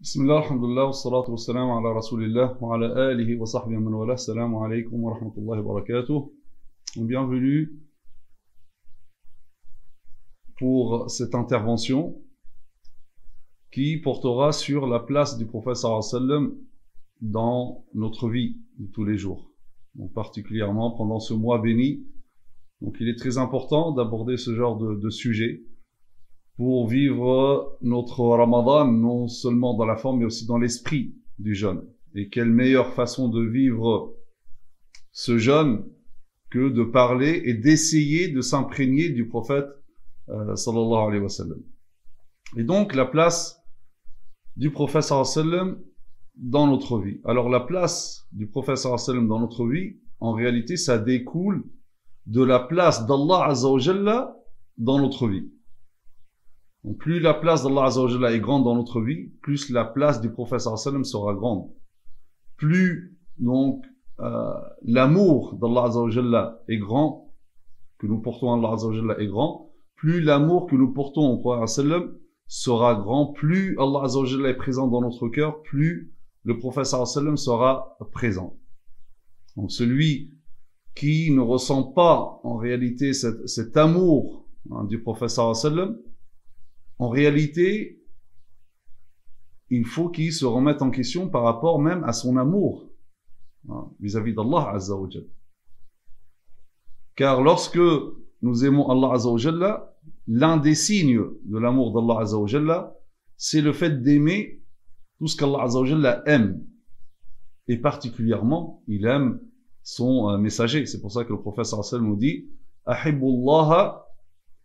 Bismillah, alhamdulillah, wassalatu wassalamu ala rasulillah, wa ala alihi wa sahbihi man wala, assalamu alaykum wa rahmatullahi wa barakatuh. Bienvenue pour cette intervention qui portera sur la place du prophète sallallahu alayhi wa sallam dans notre vie de tous les jours, donc particulièrement pendant ce mois béni. Donc il est très important d'aborder ce genre de sujet pour vivre notre Ramadan, non seulement dans la forme, mais aussi dans l'esprit du jeûne. Et quelle meilleure façon de vivre ce jeûne que de parler et d'essayer de s'imprégner du prophète sallallahu alayhi wa sallam. Et donc, la place du prophète sallallahu alayhi wa sallam dans notre vie. Alors, la place du prophète sallallahu alayhi wa sallam dans notre vie, en réalité, ça découle de la place d'Allah azza wa jalla dans notre vie. Donc, plus la place d'Allah azza wa jalla est grande dans notre vie, plus la place du prophète sallallahu alayhi wa sallam sera grande. Plus, donc, l'amour d'Allah azza wa jalla est grand, que nous portons à Allah azza wa jalla est grand, plus l'amour que nous portons au prophète sallallahu alayhi wa sallam sera grand, plus Allah azza wa jalla est présent dans notre cœur, plus le prophète sallallahu alayhi wa sallam sera présent. Donc, celui qui ne ressent pas, en réalité, cet amour du prophète sallallahu alayhi wa sallam, en réalité, il faut qu'il se remette en question par rapport même à son amour vis-à-vis d'Allah Azza wa Jalla. Car lorsque nous aimons Allah Azza wa Jalla, l'un des signes de l'amour d'Allah Azza wa Jalla, c'est le fait d'aimer tout ce qu'Allah Azza wa Jalla aime. Et particulièrement, il aime son messager. C'est pour ça que le prophète sallallahu alayhi wa sallam nous dit « Ahibbullaha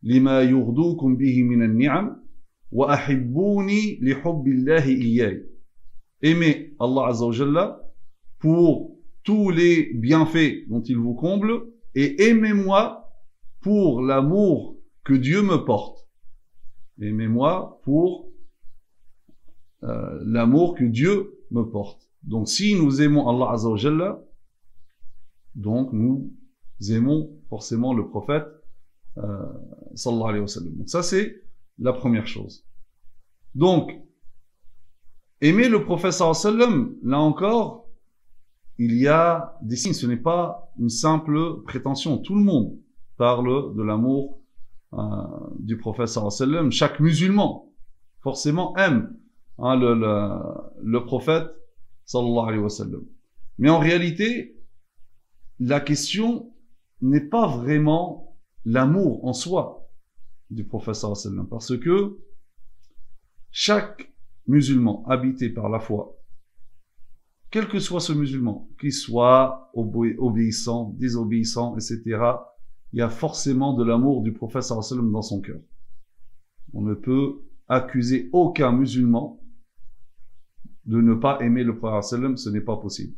lima yurdukum bihi minan ni'am wa ahibbuni li hubbillahi iyay » Aimez Allah Azza wa Jalla pour tous les bienfaits dont il vous comble et aimez-moi pour l'amour que Dieu me porte. Aimez-moi pour l'amour que Dieu me porte. Donc si nous aimons Allah Azza wa Jalla, donc nous aimons forcément le prophète sallallahu alayhi wa sallam. Donc ça c'est la première chose. Donc aimer le prophète sallallahu alayhi wa sallam, là encore il y a des signes, ce n'est pas une simple prétention. Tout le monde parle de l'amour du prophète sallallahu alayhi wa sallam. Chaque musulman forcément aime le prophète sallallahu alayhi wa sallam. Mais en réalité, la question n'est pas vraiment l'amour en soi du prophète sallallahu alayhi wa sallam, parce que chaque musulman habité par la foi, quel que soit ce musulman, qu'il soit obéissant, désobéissant, etc., il y a forcément de l'amour du prophète sallallahu alayhi wa sallam dans son cœur. On ne peut accuser aucun musulman de ne pas aimer le prophète sallallahu alayhi wa sallam, ce n'est pas possible.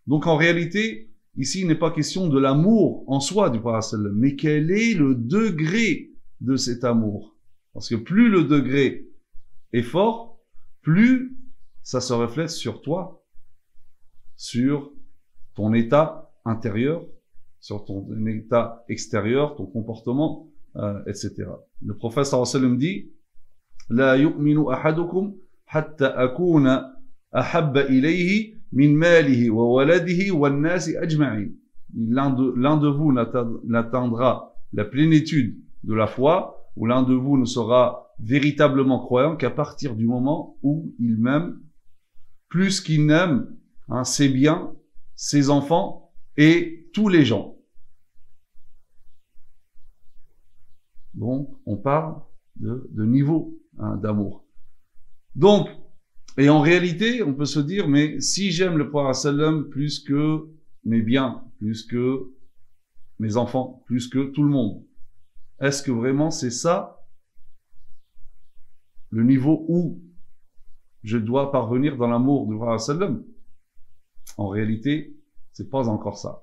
Donc en réalité, ici, il n'est pas question de l'amour en soi du prophète sallallahu alayhi wa sallam, mais quel est le degré de cet amour. Parce que plus le degré est fort, plus ça se reflète sur toi, sur ton état intérieur, sur ton état extérieur, ton comportement, etc. Le prophète sallallahu alayhi wa sallam dit « La yu'minu ahadukum hatta akuna ahabba ilayhi min malihi wa waladihi wa nasi ajma'in » L'un de vous n'atteindra la plénitude de la foi, ou l'un de vous ne sera véritablement croyant qu'à partir du moment où il m'aime plus qu'il n'aime ses biens, ses enfants et tous les gens. Donc, on parle de niveau d'amour. Donc, et en réalité, on peut se dire, mais si j'aime le prophète sallam plus que mes biens, plus que mes enfants, plus que tout le monde, est-ce que vraiment c'est ça le niveau où je dois parvenir dans l'amour du prophète sallam? En réalité, c'est pas encore ça.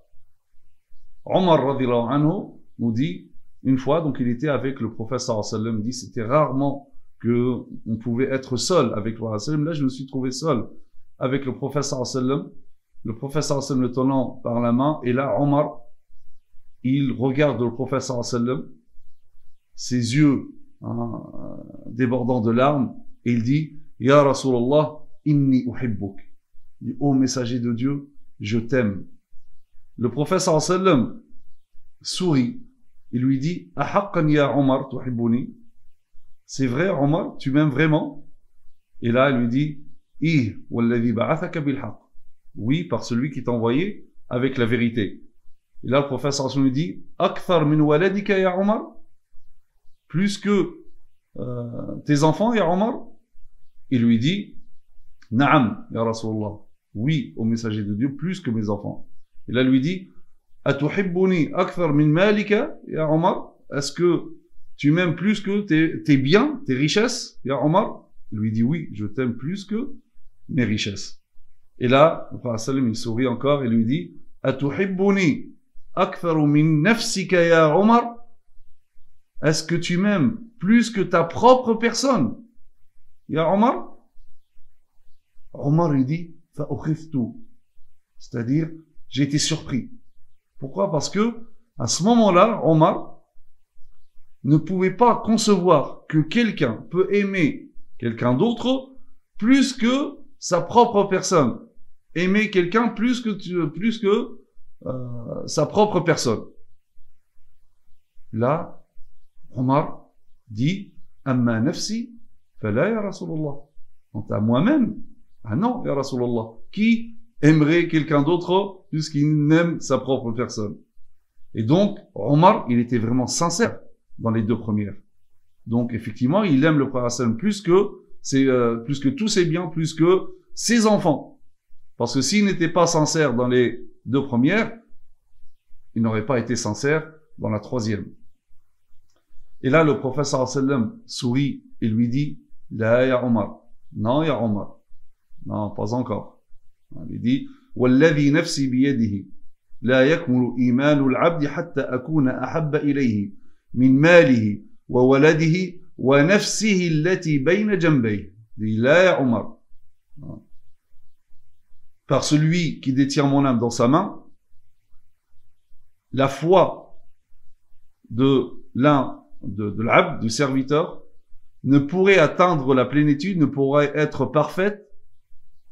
Omar radhiyallahu anhu nous dit, une fois, donc il était avec le prophète sallallahu alayhi wa sallam, dit c'était rarement que on pouvait être seul avec le prophète sallallahu alayhi wa sallam. Là, je me suis trouvé seul avec le prophète sallallahu alayhi wa sallam. Le prophète sallallahu alayhi wa sallam le tenant par la main, et là, Omar, il regarde le prophète sallallahu alayhi wa sallam, ses yeux débordant de larmes, et il dit, Ya Rasulallah, inni uhibbuk. Il dit, ô messager de Dieu, je t'aime. Le prophète sallallahu alayhi wa sallam sourit. Il lui dit, ahaqqan ya Omar tuhibbuni. C'est vrai, Omar, tu m'aimes vraiment? Et là, il lui dit, ih walladhi ba'athaka bil haqq. Oui, par celui qui t'a envoyé avec la vérité. Et là, le prophète sallallahu alayhi wa sallam lui dit, akthar min waladika ya Omar. Plus que tes enfants, ya Omar? Il lui dit, Naam, ya Rasulallah. Oui, au messager de Dieu, plus que mes enfants. Et là, il lui dit, Atuhibbuni akthar min malika, ya Omar? Est-ce que tu m'aimes plus que tes biens, tes richesses, ya Omar? Il lui dit, oui, je t'aime plus que mes richesses. Et là, le prophète sallam, il sourit encore et lui dit, Atuhibbuni akthar min nafsika, ya Omar? Est-ce que tu m'aimes plus que ta propre personne, ya Omar? Omar lui dit, fa'ukhiftu. C'est-à-dire, j'ai été surpris. Pourquoi? Parce que, à ce moment-là, Omar ne pouvait pas concevoir que quelqu'un peut aimer quelqu'un d'autre plus que sa propre personne. Aimer quelqu'un plus que sa propre personne. Là, Omar dit, amma nafsi, fala ya Rasulallah. Quant à moi-même, ah non, ya Rasulallah. Qui aimerait quelqu'un d'autre plus qu'il n'aime sa propre personne? Et donc, Omar, il était vraiment sincère dans les deux premières. Donc, effectivement, il aime le prophète plus que tous ses biens, plus que ses enfants. Parce que s'il n'était pas sincère dans les deux premières, il n'aurait pas été sincère dans la troisième. Et là, le prophète sallallahu alayhi wa sallam sourit et lui dit, La ya Omar. Non, ya Omar. Non, pas encore. Il dit, Walladhi nafsi biyadihi. La yakmulu imanu al-abdi hatta akuna ahabba ilayhi min malihi wa waladihi wa nafsihi allati bayna jambayhi. Il dit, La ya Omar. Par celui qui détient mon âme dans sa main, la foi de l'abd, du serviteur, ne pourrait atteindre la plénitude, ne pourrait être parfaite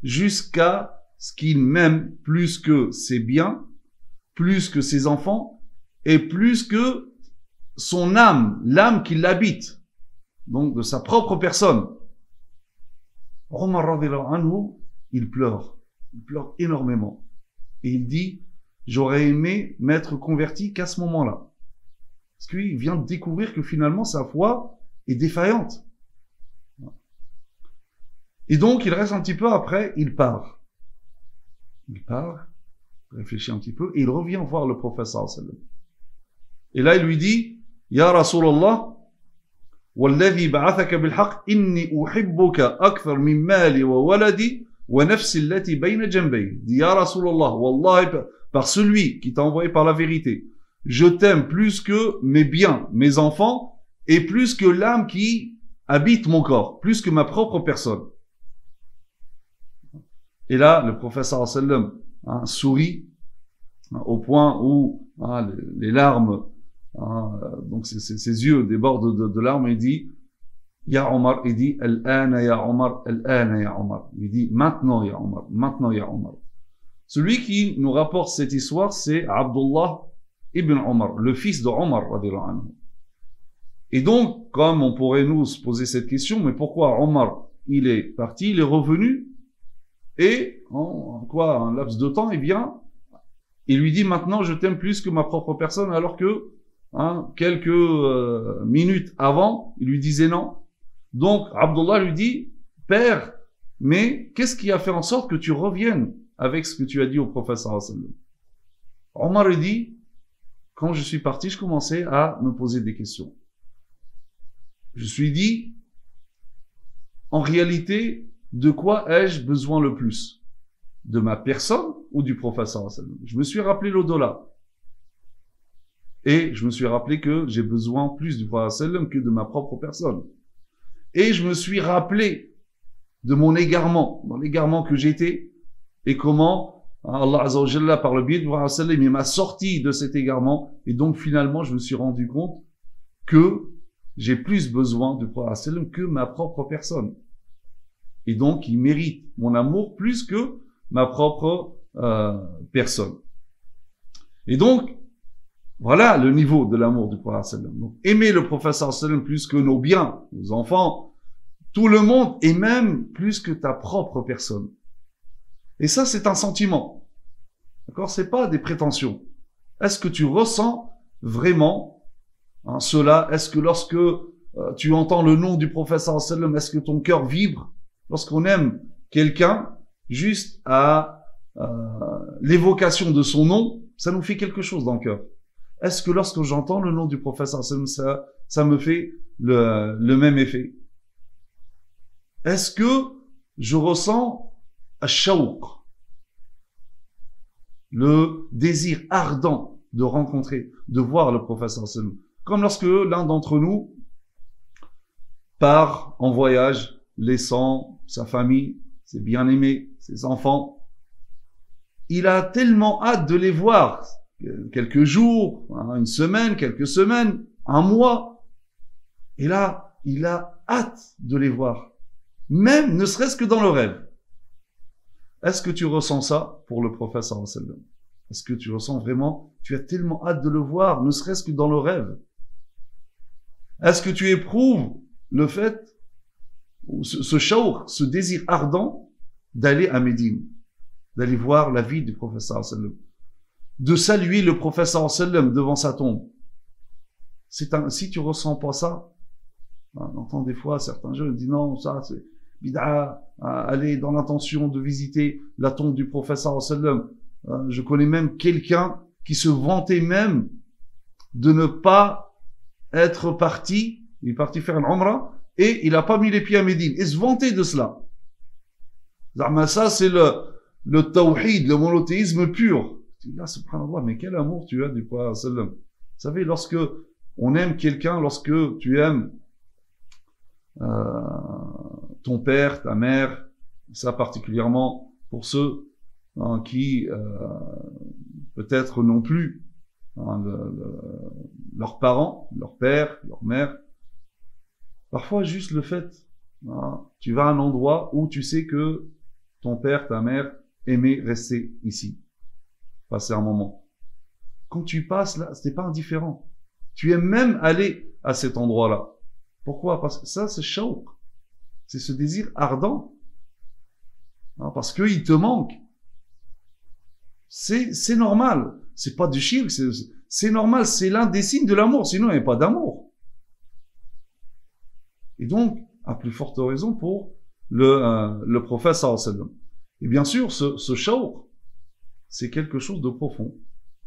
jusqu'à ce qu'il m'aime plus que ses biens, plus que ses enfants, et plus que son âme, l'âme qui l'habite, donc de sa propre personne. Omar radhiyallahu anhu, il pleure énormément. Et il dit, j'aurais aimé m'être converti qu'à ce moment-là. Parce qu'il vient de découvrir que finalement sa foi est défaillante. Et donc il reste un petit peu après, il part. Il part, réfléchit un petit peu, et il revient voir le prophète sallallahu alayhi wa sallam. Et là il lui dit, Ya Rasulallah, Walladhi ba'athaka bilhaq, inni uhibbuka akthar min mali wa waladi wa nafsi allati bayna jambayhi. Dit, Ya Rasulallah, Wallahi, par celui qui t'a envoyé par la vérité, je t'aime plus que mes biens, mes enfants, et plus que l'âme qui habite mon corps, plus que ma propre personne. Et là, le prophète sallallahu alayhi wa sallam sourit au point où les larmes, donc ses yeux débordent de larmes, et il dit, Ya Omar, il dit, Al-ana ya Omar, Al-ana ya Omar. Il dit, maintenant ya Omar, maintenant ya Omar. Celui qui nous rapporte cette histoire, c'est Abdullah ibn Omar, le fils de Omar, radhiyallahu anhu. Et donc, comme on pourrait nous se poser cette question, mais pourquoi Omar, il est parti, il est revenu, et en un laps de temps, il vient, il lui dit maintenant je t'aime plus que ma propre personne, alors que quelques minutes avant, il lui disait non. Donc, Abdullah lui dit, père, mais qu'est-ce qui a fait en sorte que tu reviennes avec ce que tu as dit au prophète sallallahu alayhi wa sallam? Omar lui dit, quand je suis parti, je commençais à me poser des questions. Je me suis dit, en réalité, de quoi ai-je besoin le plus? De ma personne ou du prophète sallallahu alayhi wa sallam? Je me suis rappelé l'au-delà. Et je me suis rappelé que j'ai besoin plus du prophète sallallahu alayhi wa sallam que de ma propre personne. Et je me suis rappelé de mon égarement, dans l'égarement que j'étais, et comment Allah Azza wa Jalla, par le biais du prophète sallallahu alayhi wa sallam, il m'a sorti de cet égarement. Et donc finalement, je me suis rendu compte que j'ai plus besoin du prophète sallallahu alayhi wa sallam que ma propre personne. Et donc, il mérite mon amour plus que ma propre personne. Et donc, voilà le niveau de l'amour du prophète sallam. Donc, aimer le prophète sallam plus que nos biens, nos enfants, tout le monde, et même plus que ta propre personne. Et ça, c'est un sentiment. D'accord? C'est pas des prétentions. Est-ce que tu ressens vraiment cela? Est-ce que lorsque tu entends le nom du prophète sallam, est-ce que ton cœur vibre? Lorsqu'on aime quelqu'un, juste à l'évocation de son nom, ça nous fait quelque chose dans le cœur. Est-ce que lorsque j'entends le nom du prophète sallam, ça me fait le même effet? Est-ce que je ressens ash-shawq, le désir ardent de rencontrer, de voir le prophète sallam? Comme lorsque l'un d'entre nous part en voyage, laissant sa famille, ses bien-aimés, ses enfants. Il a tellement hâte de les voir, quelques jours, une semaine, quelques semaines, un mois. Et là, il a hâte de les voir, même ne serait-ce que dans le rêve. Est-ce que tu ressens ça pour le prophète sallallahu alayhi wa sallam? Est-ce que tu ressens vraiment, tu as tellement hâte de le voir, ne serait-ce que dans le rêve? Est-ce que tu éprouves le fait, ce shawq, ce désir ardent d'aller à Médine, d'aller voir la vie du prophète sallallahu alayhi wa sallam, de saluer le prophète sallallahu alayhi wa sallam devant sa tombe? Si tu ressens pas ça, on entend des fois certains jeunes disent non, ça c'est bid'a, aller dans l'intention de visiter la tombe du prophète sallallahu alayhi wa sallam. Je connais même quelqu'un qui se vantait même de ne pas être parti, il est parti faire une umrah et il a pas mis les pieds à Médine. Il se vantait de cela. Ça c'est le tawhid, le monothéisme pur. Là, subhanallah, mais quel amour tu as du prophète sallam. Vous savez, lorsque on aime quelqu'un, lorsque tu aimes ton père, ta mère, ça particulièrement pour ceux qui peut-être non plus leurs parents, leur père, leur mère. Parfois juste le fait, tu vas à un endroit où tu sais que ton père, ta mère aimaient rester ici, passer un moment. Quand tu passes là, c'est pas indifférent. Tu aimes même aller à cet endroit-là. Pourquoi? Parce que ça, c'est shawq. C'est ce désir ardent. Parce qu'il te manque. C'est normal. C'est pas du shirk, c'est normal. C'est l'un des signes de l'amour. Sinon, il n'y a pas d'amour. Et donc, à plus forte raison pour le prophète sallallahu alayhi wa sallam. Et bien sûr, ce shawq, c'est quelque chose de profond.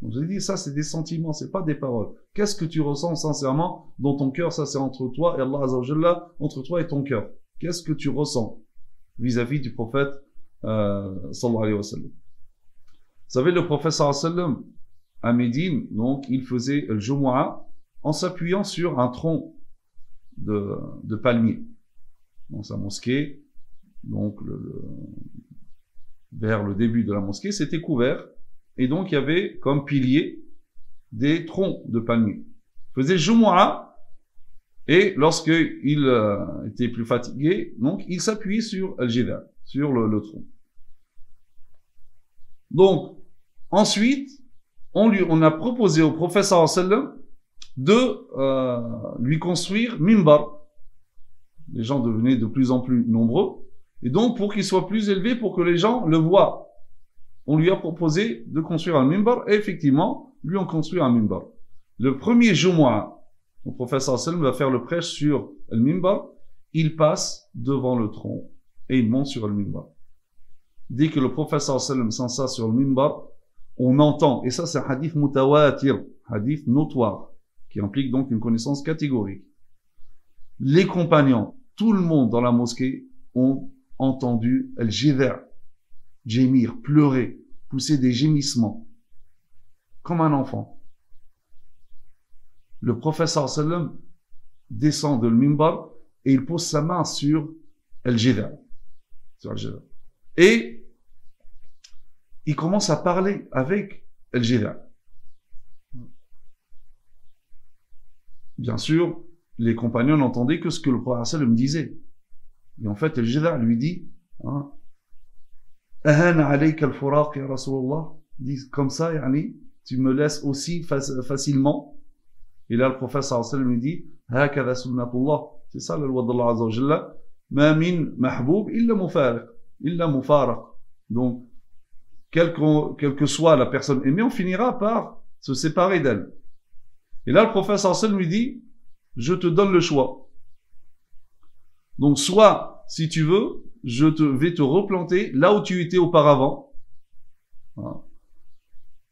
Je vous ai dit, ça, c'est des sentiments, c'est pas des paroles. Qu'est-ce que tu ressens sincèrement dans ton cœur? Ça, c'est entre toi et Allah Azza wa Jalla, entre toi et ton cœur. Qu'est-ce que tu ressens vis-à-vis du prophète sallallahu alayhi wa sallam? Vous savez, le prophète sallallahu alayhi wa sallam, à Médine, donc, il faisait le Jumu'ah en s'appuyant sur un tronc de palmier. Dans sa mosquée, donc, vers le début de la mosquée, c'était couvert. Et donc, il y avait comme pilier des troncs de palmier. Il faisait Jumu'ah, et lorsqu'il était plus fatigué, donc, il s'appuyait sur al-jidha, sur le tronc. Donc, ensuite, on a proposé au prophète sallallahu alayhi wa sallam de lui construire mimbar. Les gens devenaient de plus en plus nombreux, et donc, pour qu'il soit plus élevé, pour que les gens le voient, on lui a proposé de construire un mimbar, et effectivement, lui on construit un mimbar. Le premier Jumu'ah, le prophète sallallahu alayhi wa sallam va faire le prêche sur le mimbar, il passe devant le tronc, et il monte sur le mimbar. Dès que le prophète sallallahu alayhi wa sallam s'en sur le mimbar, on entend, et ça c'est un hadith mutawatir, hadith notoire, qui implique donc une connaissance catégorique. Les compagnons, tout le monde dans la mosquée, ont entendu al-jidha, gémir, pleurer, pousser des gémissements, comme un enfant. Le prophète sallallahu alayhi wa sallam descend de le mimbar et il pose sa main sur al-jidha. Et il commence à parler avec al-jidha. Bien sûr, les compagnons n'entendaient que ce que le prophète sallallahu alayhi wa sallam disait. Et en fait, Al-Jada' lui dit, hein, Ahana alayka al-furaq ya Rasulallah, dit comme ça, yani, tu me laisses aussi facilement. Et là, le prophète sallallahu alayhi wa sallam lui dit, Hakadha sunnatullah, c'est ça la loi d'Allah azza wa jalla, ma min mahboub illa mufaraq. Donc, quelle que soit la personne aimée, on finira par se séparer d'elle. Et là, le prophète sallallahu alayhi wa sallam lui dit, je te donne le choix. Donc, soit, si tu veux, je vais te replanter là où tu étais auparavant.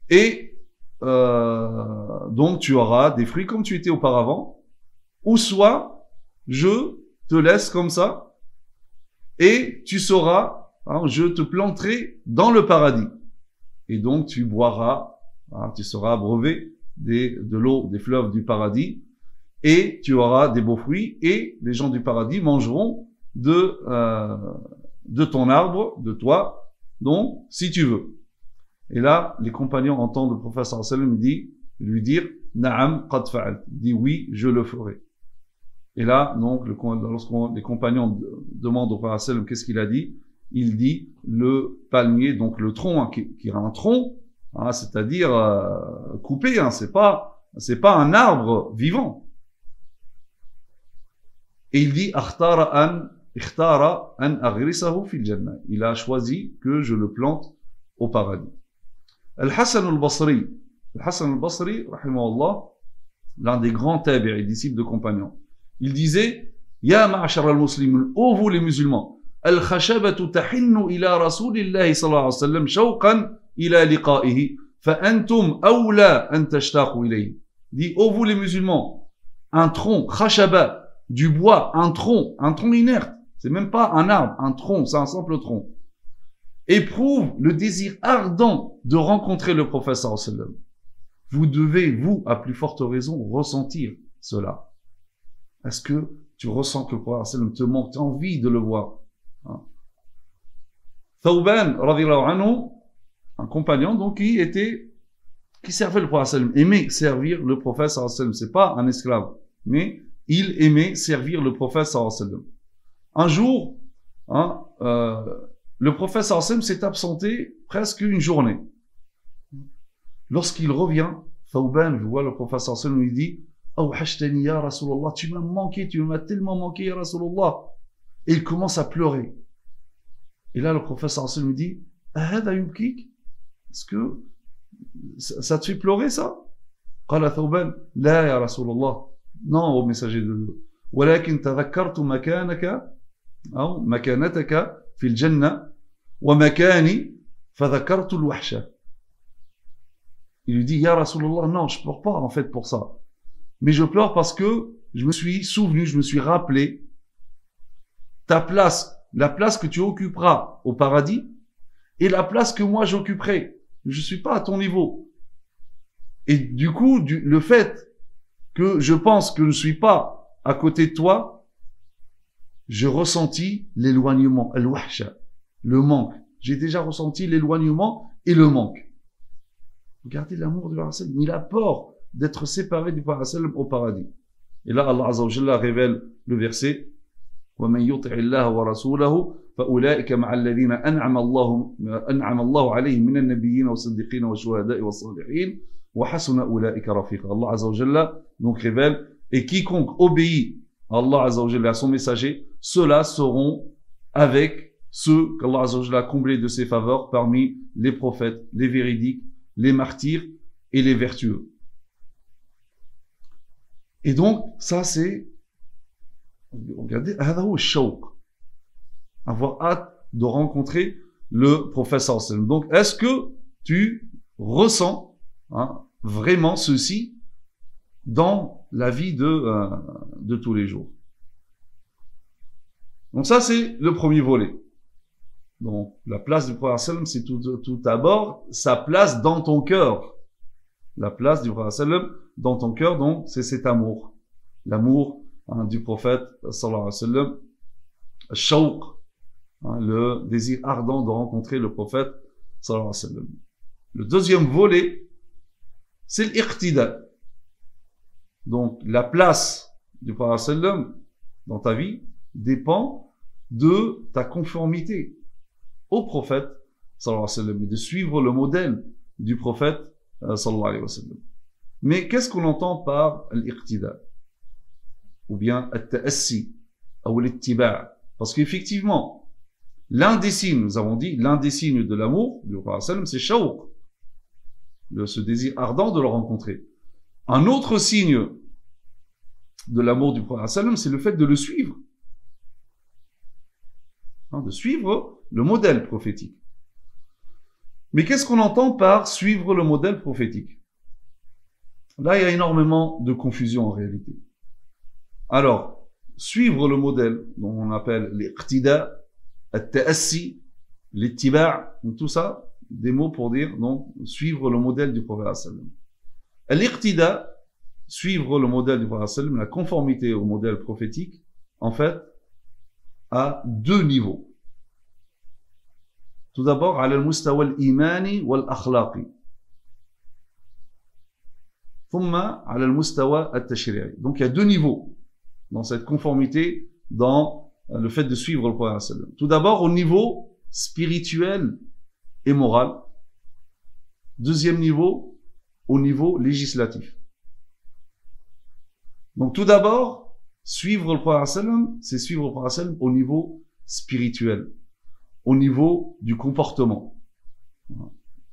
Et donc, tu auras des fruits comme tu étais auparavant. Ou soit, je te laisse comme ça et tu sauras, hein, je te planterai dans le paradis. Et donc, tu boiras, hein, tu seras abreuvé de l'eau des fleuves du paradis. Et tu auras des beaux fruits et les gens du paradis mangeront de ton arbre, de toi, donc si tu veux. Et là, les compagnons entendent le prophète sallallahu alayhi wa sallam lui dire Na'am qad fa'alt, dit oui, je le ferai. Et là, donc, lorsque les compagnons demandent au prophète sallallahu alayhi wa sallam qu'est-ce qu'il a dit, il dit le palmier, donc le tronc, hein, qui a un tronc, hein, c'est-à-dire coupé, hein, c'est pas un arbre vivant. Et il dit ikhtara an aghrisahu fil jannah. Il a choisi que je le plante au paradis. Al-Hasan al-Basri, rahimahullah, l'un des grands tabi'i, disciples de compagnons, il disait Ya ma'ashar al-muslimin, ô vous les musulmans, al-khashabatu tahinnu ila rasulillahi sallallahu alayhi wa sallam shawqan ila liqa'ihi fa antum awla an tashtaqu ilayhi. Dit ô vous les musulmans, un tronc khashaba, du bois, un tronc inerte, c'est même pas un arbre, un tronc, c'est un simple tronc, éprouve le désir ardent de rencontrer le prophète sallallahu alayhi wa sallam. Vous devez, vous, à plus forte raison, ressentir cela. Est-ce que tu ressens que le prophète sallallahu alayhi wa sallam te manque, tu as envie de le voir, hein? Thawban, radiyallahu anhu, un compagnon, donc, qui servait le prophète sallallahu alayhi wa sallam, aimait servir le prophète sallallahu alayhi wa sallam, c'est pas un esclave, mais il aimait servir le prophète sallallahu alayhi wa sallam. Un jour, hein, le prophète sallallahu alayhi wa sallam s'est absenté presque une journée. Lorsqu'il revient, Thawban voit le prophète sallallahu alayhi wa sallam, lui dit Awhashtani ya Rasulallah, tu m'as manqué, tu m'as tellement manqué ya Rasulallah. Et il commence à pleurer. Et là, le prophète sallallahu alayhi wa sallam lui dit Ahada yubkik, est-ce que ça te fait pleurer ça? Qala Thawban La ya Rasulallah, non, au messager de Dieu. ولكن تذكرت مكانك أو مكانتك في الجنة ومكاني فذكرت الوحشة. Il lui dit, Ya Rasulallah, non, je pleure pas en fait pour ça. Mais je pleure parce que je me suis souvenu, je me suis rappelé ta place, la place que tu occuperas au paradis et la place que moi j'occuperai. Je suis pas à ton niveau. Et du coup, le fait que je pense que je ne suis pas à côté de toi, je ressentis l'éloignement, al-wahsha, le manque. J'ai déjà ressenti l'éloignement et le manque. Regardez l'amour du prophète, il a peur d'être séparé du prophète au paradis. Et là, Allah Azza wa Jalla révèle le verset وَمَنْ يُطِعِ اللَّهَ وَرَسُولَهُ فَأُولَٰئِكَ مَعَ الَّذِينَ أَنْعَمَ اللَّهُ عَلَيْهِمْ مِنَ النَّبِيِّينَ وَالصِّدِّقِينَ وَالشُّهَدَاءِ وَالصَّالِحِينَ وَحَسُنَ أُولَٰئِكَ رَفِيقًا. Allah Azza wa Jalla donc révèle, et quiconque obéit à Allah Azza wa Jalla, à son messager, ceux-là seront avec ceux qu'Allah Azza wa Jalla a comblés de ses faveurs parmi les prophètes, les véridiques, les martyrs et les vertueux. Et donc, ça c'est, regardez, avoir hâte de rencontrer le prophète sallallahu alayhi wa sallam. Donc, est-ce que tu ressens vraiment ceci dans la vie de tous les jours? Donc ça, c'est le premier volet. Donc, la place du prophète sallallahu alayhi wa sallam, c'est tout d'abord sa place dans ton cœur. La place du prophète sallallahu alayhi wa sallam dans ton cœur, donc, c'est cet amour. L'amour du prophète sallallahu alayhi wa sallam, shawq, le désir ardent de rencontrer le prophète sallallahu alayhi wa sallam. Le deuxième volet, c'est l'iqtida. Donc, la place du prophète sallallahu alayhi wa sallam dans ta vie dépend de ta conformité au prophète, sallallahu alayhi wa sallam, et de suivre le modèle du prophète, sallallahu alayhi wa sallam. Mais qu'est-ce qu'on entend par l'iqtida? Ou bien al-ta'assi, ou l'ittiba'? Parce qu'effectivement, l'un des signes, nous avons dit, l'un des signes de l'amour du prophète sallam, c'est shawq, ce désir ardent de le rencontrer. Un autre signe de l'amour du prophète sallam, c'est le fait de le suivre. De suivre le modèle prophétique. Mais qu'est-ce qu'on entend par suivre le modèle prophétique? Là, il y a énormément de confusion en réalité. Alors, suivre le modèle, dont on appelle l'iqtida, al-ta'assi, l'ittiba', tout ça, des mots pour dire, donc, suivre le modèle du prophète sallam. L'iqtida, suivre le modèle du prophète sallam, la conformité au modèle prophétique, en fait, à deux niveaux. Tout d'abord, على المستوى الإيماني والأخلاقي. ثم على المستوى التشريعي. Donc il y a deux niveaux dans cette conformité, dans le fait de suivre le prophète. Tout d'abord au niveau spirituel et moral. Deuxième niveau, au niveau législatif. Donc tout d'abord, suivre le prophète, c'est suivre le prophète au niveau spirituel, au niveau du comportement.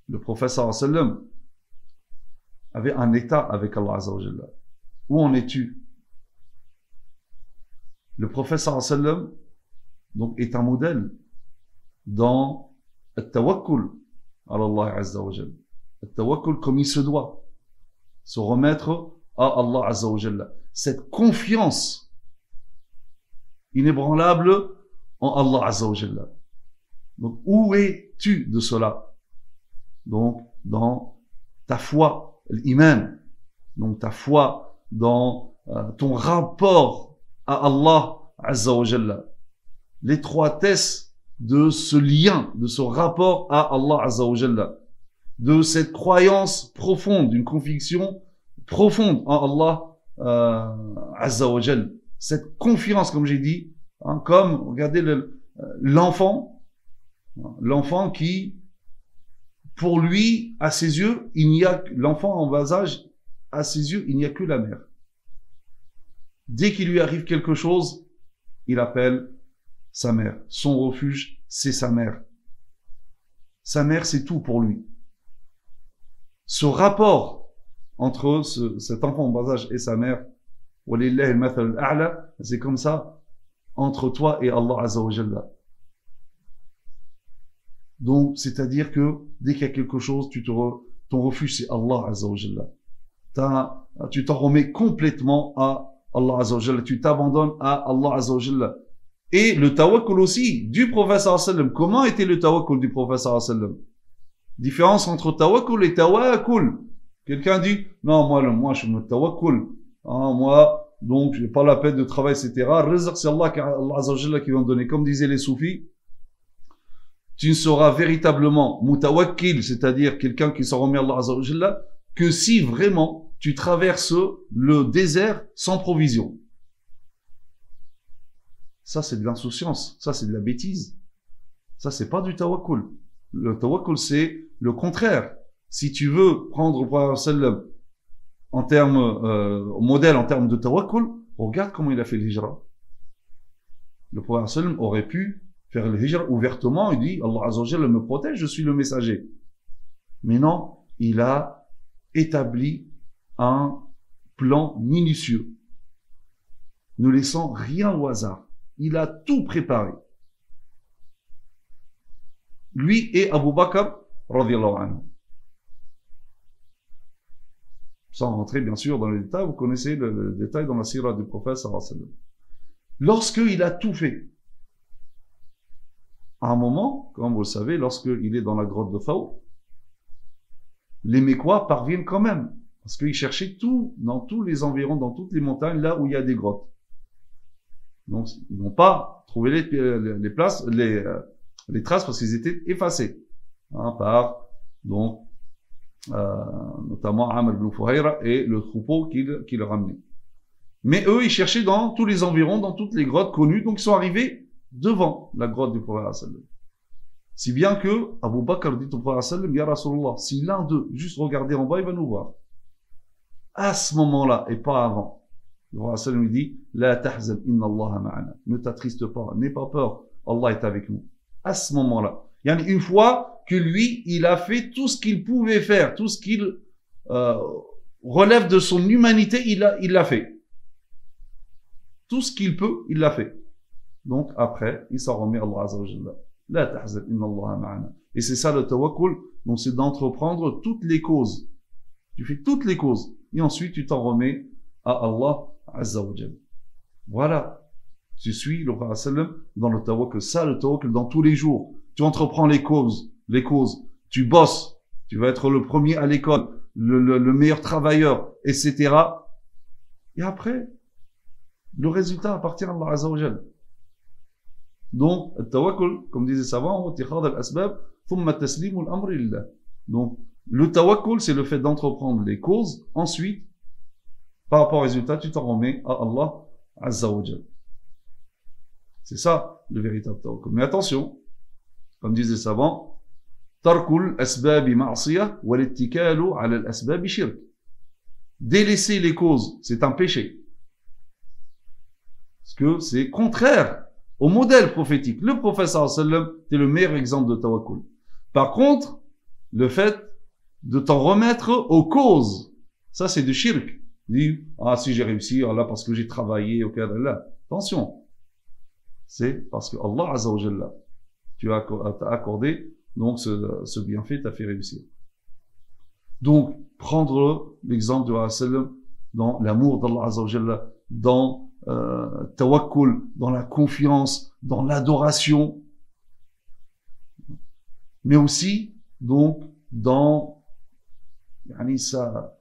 Le prophète sallam avait un état avec Allah Azza wa Jalla. Où en es-tu? Le prophète sallam donc est un modèle dans le tawakkul à Allah Azza wa Jalla. Le tawakkul comme il se doit, se remettre à Allah Azza wa Jalla. Cette confiance inébranlable en Allah Azza wa Jalla. Donc, où es-tu de cela? Donc, dans ta foi, l'iman. Donc, ta foi dans ton rapport à Allah Azza wa Jalla. L'étroitesse de ce lien, de ce rapport à Allah Azza wa Jalla. De cette croyance profonde, d'une conviction profonde en Allah Azza wa Jalla. Cette confiance, comme j'ai dit, hein, comme, regardez l'enfant, l'enfant qui, pour lui, à ses yeux, l'enfant en bas âge, à ses yeux, il n'y a que la mère. Dès qu'il lui arrive quelque chose, il appelle sa mère. Son refuge, c'est sa mère. Sa mère, c'est tout pour lui. Ce rapport entre cet enfant en bas âge et sa mère, c'est comme ça entre toi et Allah Azza wa Jalla. Donc, c'est-à-dire que dès qu'il y a quelque chose, ton refuge c'est Allah Azza wa Jalla. Tu t'en remets complètement à Allah Azza wa Jalla. Tu t'abandonnes à Allah Azza wa Jalla. Et le tawakkul aussi du prophète sallallahu alayhi wa sallam. Comment était le tawakkul du prophète sallallahu alayhi wa sallam? Différence entre tawakkul et tawakkul. Quelqu'un dit, non, moi, je me tawakkul. Hein, moi, donc, j'ai pas la peine de travailler, etc. Rizq, c'est Allah Azza wa Jalla qui va me donner. Comme disaient les soufis, tu ne seras véritablement mutawakkil, c'est-à-dire quelqu'un qui s'en remet à Allah Azza wa Jalla, que si vraiment tu traverses le désert sans provision. Ça, c'est de l'insouciance. Ça, c'est de la bêtise. Ça, c'est pas du tawakkul. Le tawakkul, c'est le contraire. Si tu veux prendre le prophète en termes, modèle en termes de tawakkul, regarde comment il a fait l'hijra. Le prophète aurait pu faire le hijra ouvertement, il dit, Allah Azza wa Jalla me protège, je suis le messager. Mais non, il a établi un plan minutieux, ne laissant rien au hasard. Il a tout préparé. Lui et Abu Bakr, radiyallahu anhu. Sans rentrer bien sûr dans les détails, vous connaissez le détail dans la sira du prophète sallallahu alayhi wa sallam. Lorsqu'il a tout fait, à un moment, comme vous le savez, lorsqu'il est dans la grotte de Thawr, les Mécois parviennent quand même, parce qu'ils cherchaient tout, dans tous les environs, dans toutes les montagnes, là où il y a des grottes. Donc, ils n'ont pas trouvé les traces parce qu'ils étaient effacés, hein, par, donc, notamment Amr ibn Fuhayra et le troupeau qui le ramenait. Mais eux, ils cherchaient dans tous les environs, dans toutes les grottes connues, donc ils sont arrivés devant la grotte du prophète sallam. Si bien que Abu Bakr dit au prophète sallam, Ya Rasulallah, si l'un d'eux juste regarder en bas, il va nous voir. À ce moment-là, et pas avant, le prophète sallam lui dit, La tahzan inna Allah ma'ana. Ne t'attriste pas, n'aie pas peur, Allah est avec nous. À ce moment-là. Il y a une fois que lui, il a fait tout ce qu'il pouvait faire, tout ce qu'il relève de son humanité, il l'a fait. Tout ce qu'il peut, il l'a fait. Donc après, il s'en remet à Allah Azza wa Jalla. La tahzan inna Allah ma'ana. Et c'est ça le tawakkul, donc c'est d'entreprendre toutes les causes. Tu fais toutes les causes. Et ensuite, tu t'en remets à Allah Azza wa Jalla. Voilà. Tu suis le prophète sallam dans le tawakkul. Ça, le tawakkul dans tous les jours. Tu entreprends les causes. Tu bosses. Tu vas être le premier à l'école, le meilleur travailleur, etc. Et après, le résultat appartient à Allah Azza wa Jalla. Donc, le tawakkul, comme disait savant, donc, le tawakkul, c'est le fait d'entreprendre les causes. Ensuite, par rapport au résultat, tu t'en remets à Allah Azza wa Jalla. C'est ça, le véritable tawakkul. Mais attention, comme disent les savants, tarkul asbabi ma'siyah wal ittikalu ala al asbabi shirk. Délaisser les causes, c'est un péché. Parce que c'est contraire au modèle prophétique. Le prophète sallallahu alayhi wa sallam, c'est le meilleur exemple de tawakkul. Par contre, le fait de t'en remettre aux causes, ça c'est du shirk. Dis, ah si j'ai réussi, là parce que j'ai travaillé, ok, là. Attention. C'est parce que Allah Azza wa Jalla, tu as accordé, donc ce bienfait t'a fait réussir. Donc, prendre l'exemple de Allah dans l'amour d'Allah Azza wa Jalla, dans tawakkul, dans la confiance, dans l'adoration, mais aussi, donc, dans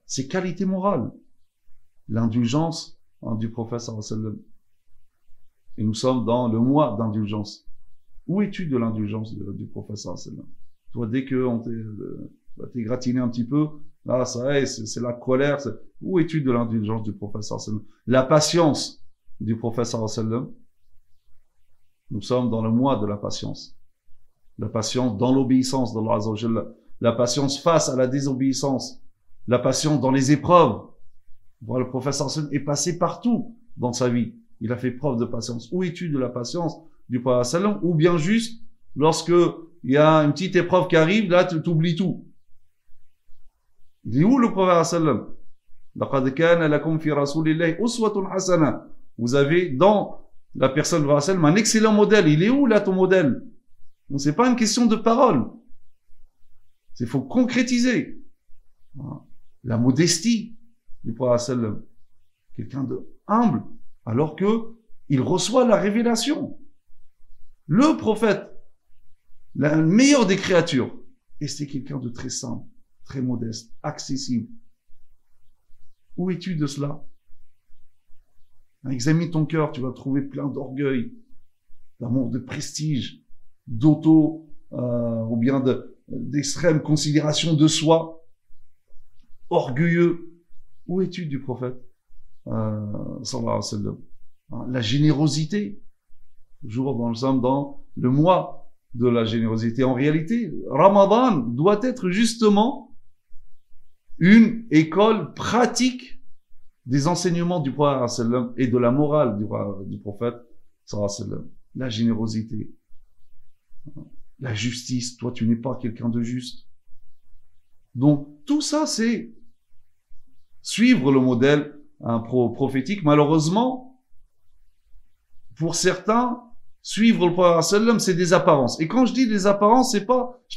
ses qualités morales, l'indulgence du prophète sallallahu alayhi wa sallam. Et nous sommes dans le mois d'indulgence. Où es-tu de l'indulgence du prophète sallallahu alayhi wa sallam? Toi, dès que on t'es gratiné un petit peu, là, ça est, c'est la colère. Où es-tu de l'indulgence du prophète sallallahu alayhi wa sallam? La patience du prophète sallallahu alayhi wa sallam. Nous sommes dans le mois de la patience. La patience dans l'obéissance d'Allah Azza wa Jalla. La patience face à la désobéissance. La patience dans les épreuves. Voilà, le prophète sallallahu alayhi wa sallam est passé partout dans sa vie. Il a fait preuve de patience. Où es-tu de la patience du prophète sallallahu alayhi wa sallam? Ou bien juste, lorsque il y a une petite épreuve qui arrive, là, tu oublies tout. Il est où le prophète sallallahu alayhi wa sallam? Vous avez dans la personne du prophète sallallahu alayhi wa sallam un excellent modèle. Il est où là ton modèle? Donc c'est pas une question de parole. Il faut concrétiser. La modestie du prophète sallallahu alayhi wa sallam. Quelqu'un de humble, alors que il reçoit la révélation. Le prophète, le meilleur des créatures, et c'est quelqu'un de très simple, très modeste, accessible. Où es-tu de cela? Examine ton cœur, tu vas trouver plein d'orgueil, d'amour, de prestige, ou bien d'extrême considération de soi, orgueilleux. Où es-tu du prophète sallallahu alayhi wa sallam? La générosité. Toujours nous sommes dans le mois de la générosité. En réalité, Ramadan doit être justement une école pratique des enseignements du prophète sallallahu alayhi wa sallam et de la morale du prophète sallallahu alayhi wa sallam. La générosité, la justice. Toi, tu n'es pas quelqu'un de juste. Donc, tout ça, c'est suivre le modèle prophétique. Malheureusement, pour certains, suivre le prophète sallam, c'est des apparences. Et quand je dis des apparences, je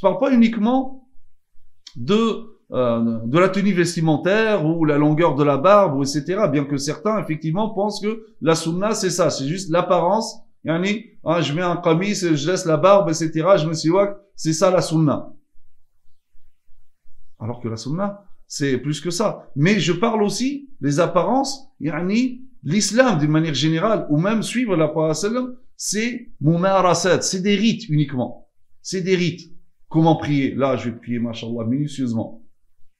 parle pas uniquement de la tenue vestimentaire ou la longueur de la barbe, ou etc. Bien que certains, effectivement, pensent que la sunna, c'est ça. C'est juste l'apparence. Je mets un qamis, je laisse la barbe, etc. Je me suis dit, c'est ça la sunna. Alors que la sunna, c'est plus que ça. Mais je parle aussi des apparences, l'islam d'une manière générale, ou même suivre la prophète sallam, c'est mumarasat, c'est des rites uniquement. C'est des rites. Comment prier? Là, je vais prier, machallah, minutieusement.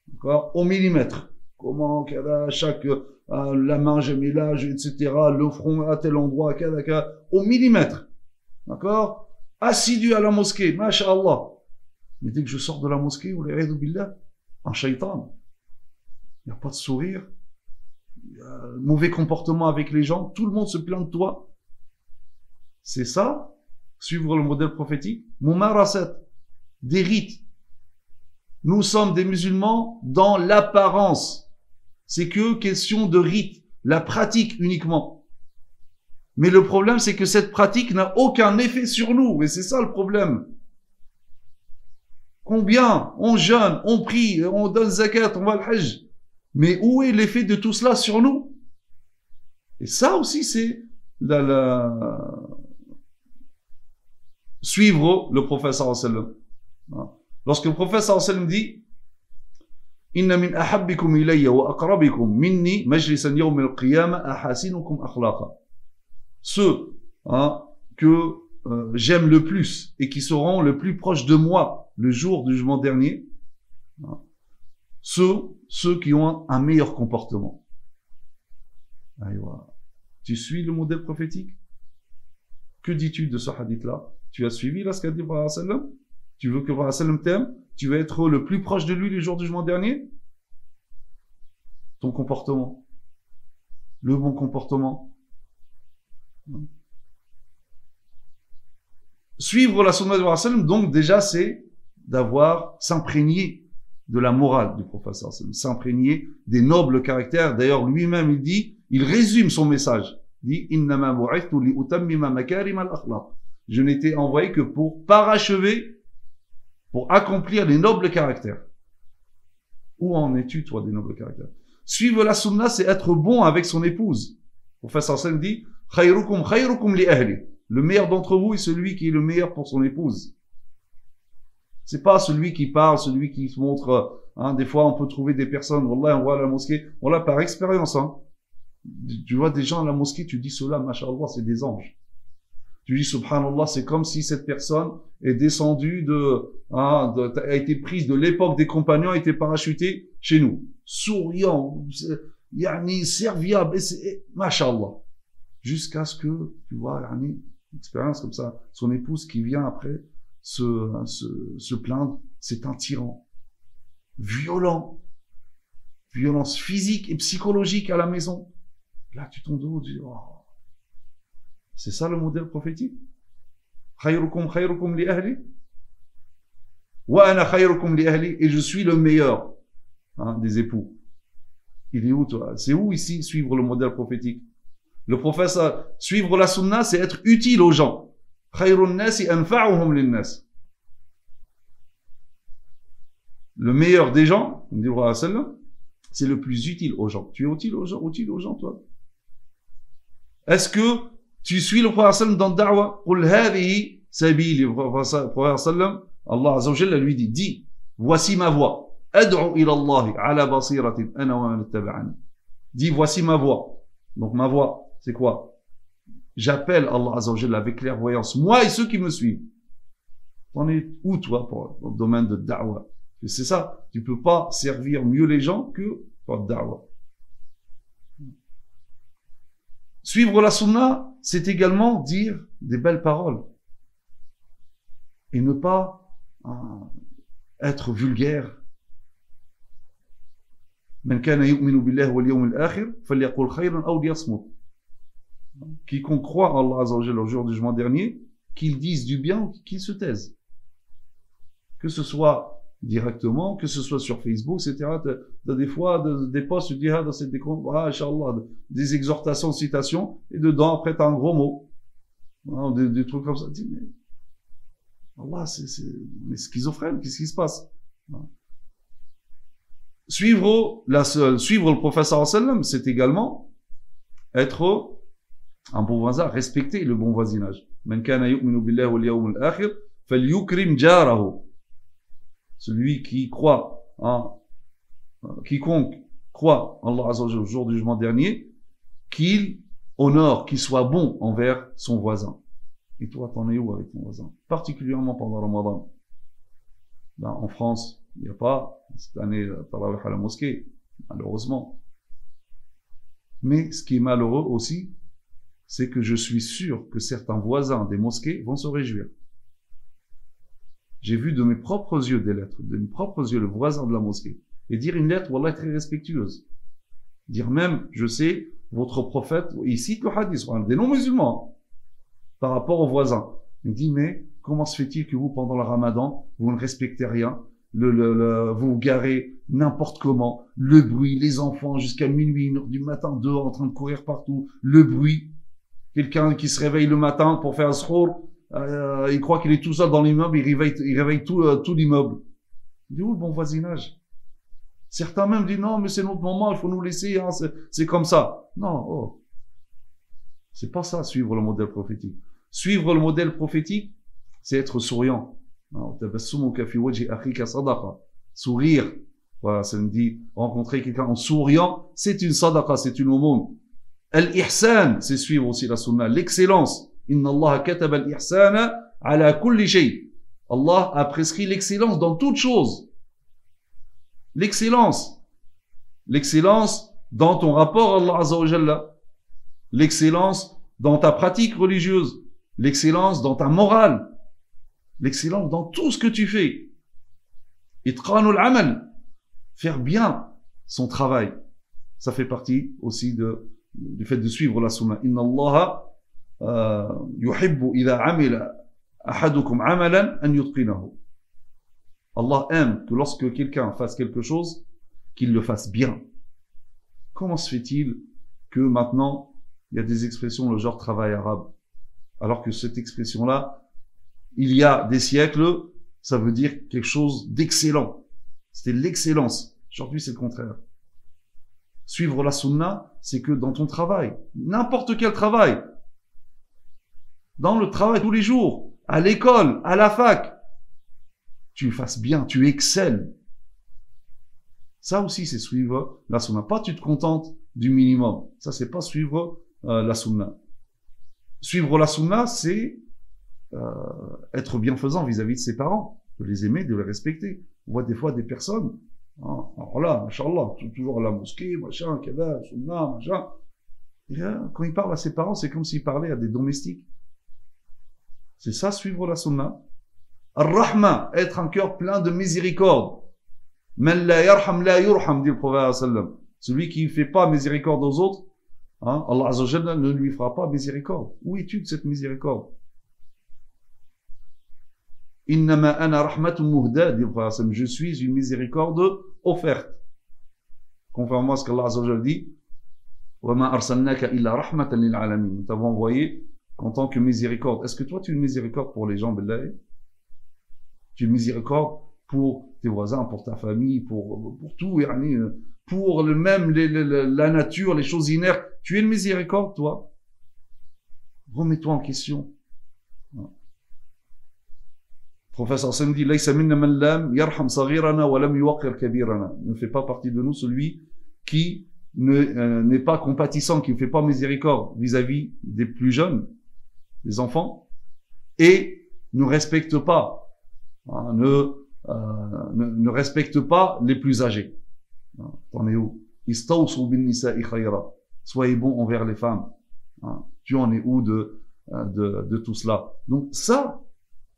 D'accord? Au millimètre. Comment, la main, je mets là, etc. Le front à tel endroit, au millimètre. d'accord, assidu à la mosquée, masha'Allah. Mais dès que je sors de la mosquée, billah, un shaitan, il n'y a pas de sourire, mauvais comportement avec les gens, tout le monde se plaint de toi. C'est ça, suivre le modèle prophétique, mumarasat, des rites. Nous sommes des musulmans dans l'apparence. C'est que question de rite, la pratique uniquement. Mais le problème, c'est que cette pratique n'a aucun effet sur nous. Et c'est ça le problème. Combien on jeûne, on prie, on donne zakat, on va al hajj. Mais où est l'effet de tout cela sur nous? Et ça aussi, c'est suivre le prophète sallallahu alayhi wa sallam. Lorsque le prophète sallallahu alayhi wa sallam dit Inna min ahabbikum ilayya wa aqrabikum minni majlisan yawm al-qiyamah ahasinukum akhlaqa. Ceux que j'aime le plus et qui seront le plus proches de moi le jour du jugement dernier, ceux qui ont un meilleur comportement. Tu suis le modèle prophétique? Que dis-tu de ce hadith-là? Tu as suivi là ce qu'a dit le prophète sallallahu alayhi wa sallam? Tu veux que le prophète sallallahu alayhi wa sallam t'aime? Tu veux être le plus proche de lui le jour du jugement dernier? Ton comportement, le bon comportement. Suivre la sunna du prophète sallallahu alayhi wa sallam, donc déjà c'est s'imprégner de la morale du prophète sallallahu alayhi wa sallam, s'imprégner des nobles caractères. D'ailleurs lui-même il résume son message. Il dit Innama bu'ithtu li utammima makarim al-akhlaq. Je n'étais envoyé que pour parachever, pour accomplir les nobles caractères. Où en es-tu, toi, des nobles caractères? Suivre la sunna, c'est être bon avec son épouse. Le prophète sallallahu alayhi wa sallam dit Khayrukum khayrukum li ahli. Le meilleur d'entre vous est celui qui est le meilleur pour son épouse. C'est pas celui qui parle, celui qui se montre. Des fois, on peut trouver des personnes. Wallah, on voit à la mosquée. Voilà, par expérience. Tu vois des gens à la mosquée, tu dis cela, masha'Allah, c'est des anges. Tu dis subhanallah, c'est comme si cette personne est descendue a été prise de l'époque des compagnons, a été parachutée chez nous. Souriant, serviable, masha'Allah. Jusqu'à ce que, tu vois, une expérience comme ça, son épouse qui vient après se plaindre, c'est un tyran. Violent. Violence physique et psychologique à la maison. Là, tu tombes de haut, tu dis, oh. C'est ça le modèle prophétique? Khayrukum khayrukum li ahli. Wa ana khayrukum li ahli. Et je suis le meilleur des époux. Il est où, toi? C'est où ici suivre le modèle prophétique? Le prophète, suivre la sunna, c'est être utile aux gens. Khayrun nasi anfa'uhum lin nas. Le meilleur des gens, on dit le prophète sallallahu alayhi wa sallam, c'est le plus utile aux gens. Tu es utile aux gens, toi? Est-ce que tu suis le prophète sallam dans le da'wa? Qul hadhihi sabili. Le prophète sallam, Allah azza wa jalla lui dit, voici ma voie. Ad'u ila Allah ala basiratin ana wa man ittaba'ani. Dis, voici ma voie. Donc ma voie, c'est quoi? J'appelle Allah azza wa jalla avec clairvoyance, moi et ceux qui me suivent. T'en es où, toi, dans le domaine de da'wa? C'est ça. Tu peux pas servir mieux les gens que par da'wa. Suivre la sunna, c'est également dire des belles paroles. Et ne pas être vulgaire. Man kana yu'minu billahi wal yawmil akhir falyaqul khayran aw liyasmut. Quiconque croit en Allah azza wa jalla au jour du jugement dernier, qu'il dise du bien ou qu'il se taise. Que ce soit directement, que ce soit sur Facebook, etc. T'as des fois des posts, tu dis, c'est des comptes, Inch'Allah, des exhortations, citations, et dedans, après, t'as un gros mot. Des trucs comme ça. Tu dis, mais, Allah, c'est schizophrène, qu'est-ce qui se passe? Suivre le prophète sallallahu alayhi wa sallam, c'est également être un bon voisin, respecter le bon voisinage. Man kana yu'minu billahi wal yawmil akhir, falyukrim jarahu. Celui qui croit, quiconque croit en Allah azza wa jalla au jour du jugement dernier, qu'il honore, qu'il soit bon envers son voisin. Et toi, t'en es où avec ton voisin? Particulièrement pendant Ramadan. En France, il n'y a pas, cette année, tarawih à la mosquée, malheureusement. Mais ce qui est malheureux aussi, c'est que je suis sûr que certains voisins des mosquées vont se réjouir. J'ai vu de mes propres yeux des lettres, de mes propres yeux le voisin de la mosquée, et dire une lettre, wallah, très respectueuse. Dire même, je sais, votre prophète, il cite le hadith, des non-musulmans, par rapport aux voisins. Il dit, mais comment se fait-il que vous, pendant le ramadan, vous ne respectez rien, vous vous garez n'importe comment, le bruit, les enfants jusqu'à minuit, 1h du matin, dehors, en train de courir partout, le bruit, quelqu'un qui se réveille le matin pour faire un srour, il croit qu'il est tout seul dans l'immeuble, il réveille tout l'immeuble. Il dit où le bon voisinage? Certains même disent non, mais c'est notre moment, il faut nous laisser, hein, c'est comme ça. Non, oh. C'est pas ça, suivre le modèle prophétique. Suivre le modèle prophétique, c'est être souriant. Sourire. Voilà, ça me dit, rencontrer quelqu'un en souriant, c'est une sadaqa, c'est une aumône. Al-ihsan, c'est suivre aussi la sunna. L'excellence. Inna Allah kataba al-ihsana ala kulli shay. Allah a prescrit l'excellence dans toute chose. L'excellence. L'excellence dans ton rapport à Allah Azza wa Jalla. L'excellence dans ta pratique religieuse. L'excellence dans ta morale. L'excellence dans tout ce que tu fais. Itqanul amal. Faire bien son travail. Ça fait partie aussi du fait de suivre la sunna. Inna Allah yuhibbu idha amila ahadukum amalan an yutqinahu. Allah aime que lorsque quelqu'un fasse quelque chose, qu'il le fasse bien. Comment se fait-il que maintenant, il y a des expressions, le genre travail arabe, alors que cette expression-là, il y a des siècles, ça veut dire quelque chose d'excellent. C'était l'excellence. Aujourd'hui, c'est le contraire. Suivre la sunna, c'est que dans ton travail, n'importe quel travail, dans le travail tous les jours, à l'école, à la fac, tu fasses bien, tu excelles. Ça aussi, c'est suivre la sunna. Pas tu te contentes du minimum. Ça, c'est pas suivre la sunna. Suivre la sunna, c'est être bienfaisant vis-à-vis de ses parents, de les aimer, de les respecter. On voit des fois des personnes, hein, alors là, machallah, toujours à la mosquée, machin, kada, sunna, machin. Et là, quand il parle à ses parents, c'est comme s'il parlait à des domestiques. C'est ça, suivre la sunna. Ar-Rahma, être un cœur plein de miséricorde. Man la yarham la yurham, dit le prophète sallam. Celui qui ne fait pas miséricorde aux autres, hein, Allah Azza wa Jalla ne lui fera pas miséricorde. Où es-tu de cette miséricorde? Innama ana rahmatun muhda, dit le prophète sallam. Je suis une miséricorde offerte. Conformément à ce qu'Allah Azza wa Jalla dit, wa ma arsalnaka illa rahmatan lil alamin. Nous t'avons envoyé en tant que miséricorde. Est-ce que toi tu es une miséricorde pour les gens, billahi? Tu es une miséricorde pour tes voisins, pour ta famille, pour tout, pour la nature, les choses inertes. Tu es une miséricorde, toi. Remets-toi en question. Professeur Sam dit, Laysa minna man lam yarham saghirana wa lam yuwaqqir kabirana. Ne fait pas partie de nous celui qui n'est pas compatissant, qui ne fait pas miséricorde vis-à-vis des plus jeunes, des enfants, et ne respecte pas, hein, ne respecte pas les plus âgés. T'en es où? Istawsu bin nisa'i khayra. Soyez bons envers les femmes. Hein. Tu en es où de tout cela? Donc ça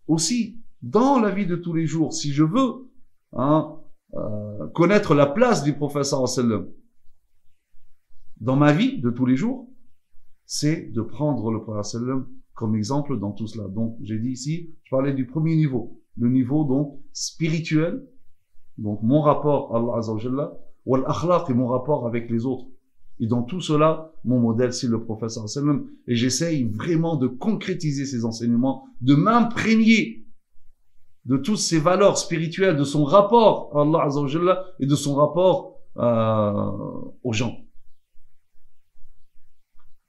aussi, dans la vie de tous les jours, si je veux connaître la place du prophète sallallahu alayhi wa sallam dans ma vie de tous les jours, c'est de prendre le prophète sallallahu alayhi wa sallam comme exemple dans tout cela. Donc j'ai dit ici, je parlais du premier niveau, le niveau donc spirituel, donc mon rapport à Allah Azza wa Jalla, wal akhlaq, et mon rapport avec les autres. Et dans tout cela, mon modèle, c'est le prophète sallallahu alayhi wa sallam. Et j'essaye vraiment de concrétiser ces enseignements, de m'imprégner de toutes ces valeurs spirituelles, de son rapport à Allah Azza wa Jalla et de son rapport aux gens.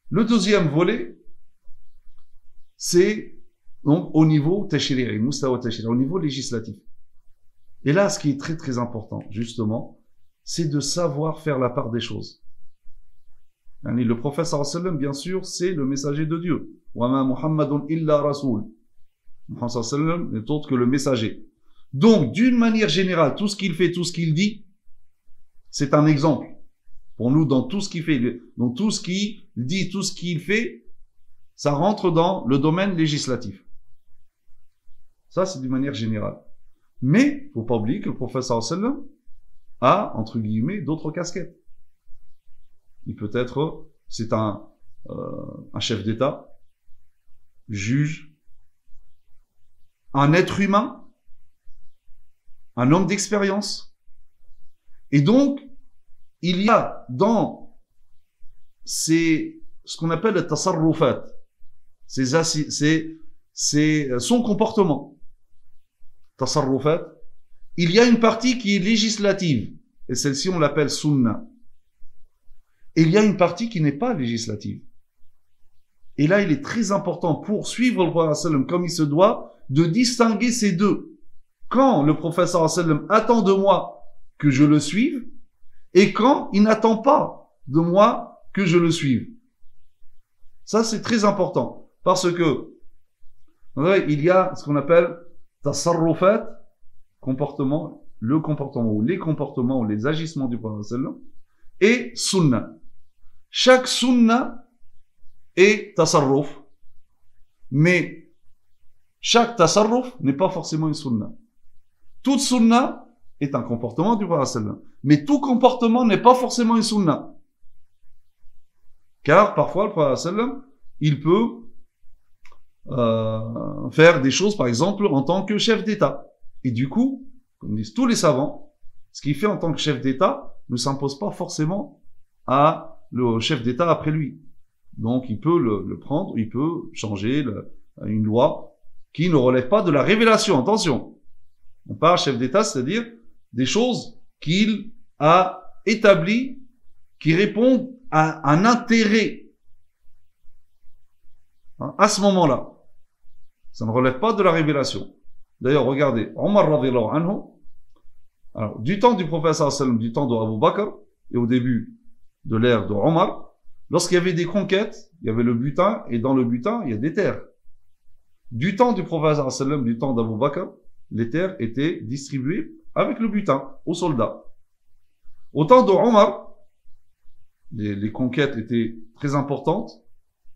Le deuxième volet, c'est donc au niveau tashri'i, mustawa tashri'i, au niveau législatif. Et là, ce qui est très très important, justement, c'est de savoir faire la part des choses. Le prophète sallallahu alayhi wa sallam, bien sûr, c'est le messager de Dieu. Wa ma Muhammadun illa rasoul. Muhammad sallallahu alayhi wa sallam n'est autre que le messager. Donc, d'une manière générale, tout ce qu'il fait, tout ce qu'il dit, c'est un exemple. Pour nous, dans tout ce qu'il fait, dans tout ce qu'il dit, tout ce qu'il fait, ça rentre dans le domaine législatif. Ça, c'est d'une manière générale. Mais, faut pas oublier que le prophète sallam a, entre guillemets, d'autres casquettes. Il peut être, c'est un chef d'État, juge, un être humain, un homme d'expérience. Et donc, il y a dans ce qu'on appelle le tasarrufat, c'est son comportement. Tasarrufat, il y a une partie qui est législative, et celle-ci on l'appelle sunna. Et il y a une partie qui n'est pas législative. Et là, il est très important pour suivre le prophète sallam comme il se doit, de distinguer ces deux. Quand le prophète sallam attend de moi que je le suive, et quand il n'attend pas de moi que je le suive. Ça, c'est très important. Parce que, il y a ce qu'on appelle tasarrufat, comportement, le comportement, ou les comportements, ou les agissements du prophète sallam, et sunna. Chaque sunna est tasarruf, mais chaque tasarruf n'est pas forcément une sunna. Toute sunna est un comportement du prophète sallam, mais tout comportement n'est pas forcément une sunna. Car parfois le prophète sallam, il peut faire des choses, par exemple, en tant que chef d'État. Et du coup, comme disent tous les savants, ce qu'il fait en tant que chef d'État ne s'impose pas forcément à le chef d'État après lui. Donc, il peut le prendre, il peut changer une loi qui ne relève pas de la révélation. Attention. On parle chef d'État, c'est-à-dire des choses qu'il a établies qui répondent à un intérêt. À ce moment-là. Ça ne relève pas de la révélation. D'ailleurs, regardez, Omar radhiyallahu anhu, alors, du temps du prophète sallallahu alayhi wa sallam, du temps d'Abu Bakr, et au début de l'ère de Omar, lorsqu'il y avait des conquêtes, il y avait le butin, et dans le butin, il y a des terres. Du temps du prophète sallallahu alayhi wa sallam, du temps d'Abu Bakr, les terres étaient distribuées avec le butin aux soldats. Au temps de Omar, les conquêtes étaient très importantes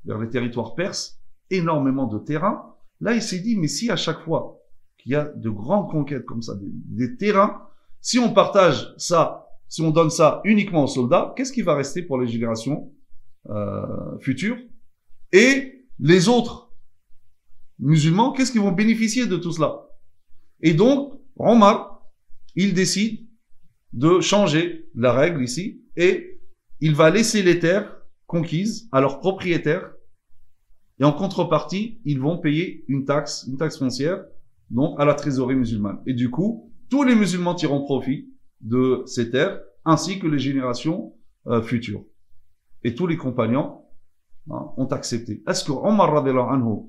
vers les territoires perses, énormément de terrain. Là, il s'est dit, mais si à chaque fois qu'il y a de grandes conquêtes comme ça, des terrains, si on partage ça, si on donne ça uniquement aux soldats, qu'est-ce qui va rester pour les générations futures? Et les autres musulmans, qu'est-ce qu'ils vont bénéficier de tout cela? Et donc, Omar, il décide de changer la règle ici, et il va laisser les terres conquises à leurs propriétaires, et en contrepartie, ils vont payer une taxe foncière, donc à la trésorerie musulmane. Et du coup, tous les musulmans tireront profit de ces terres, ainsi que les générations futures. Et tous les compagnons ont accepté. Est-ce que Omar radhiyallahu anhu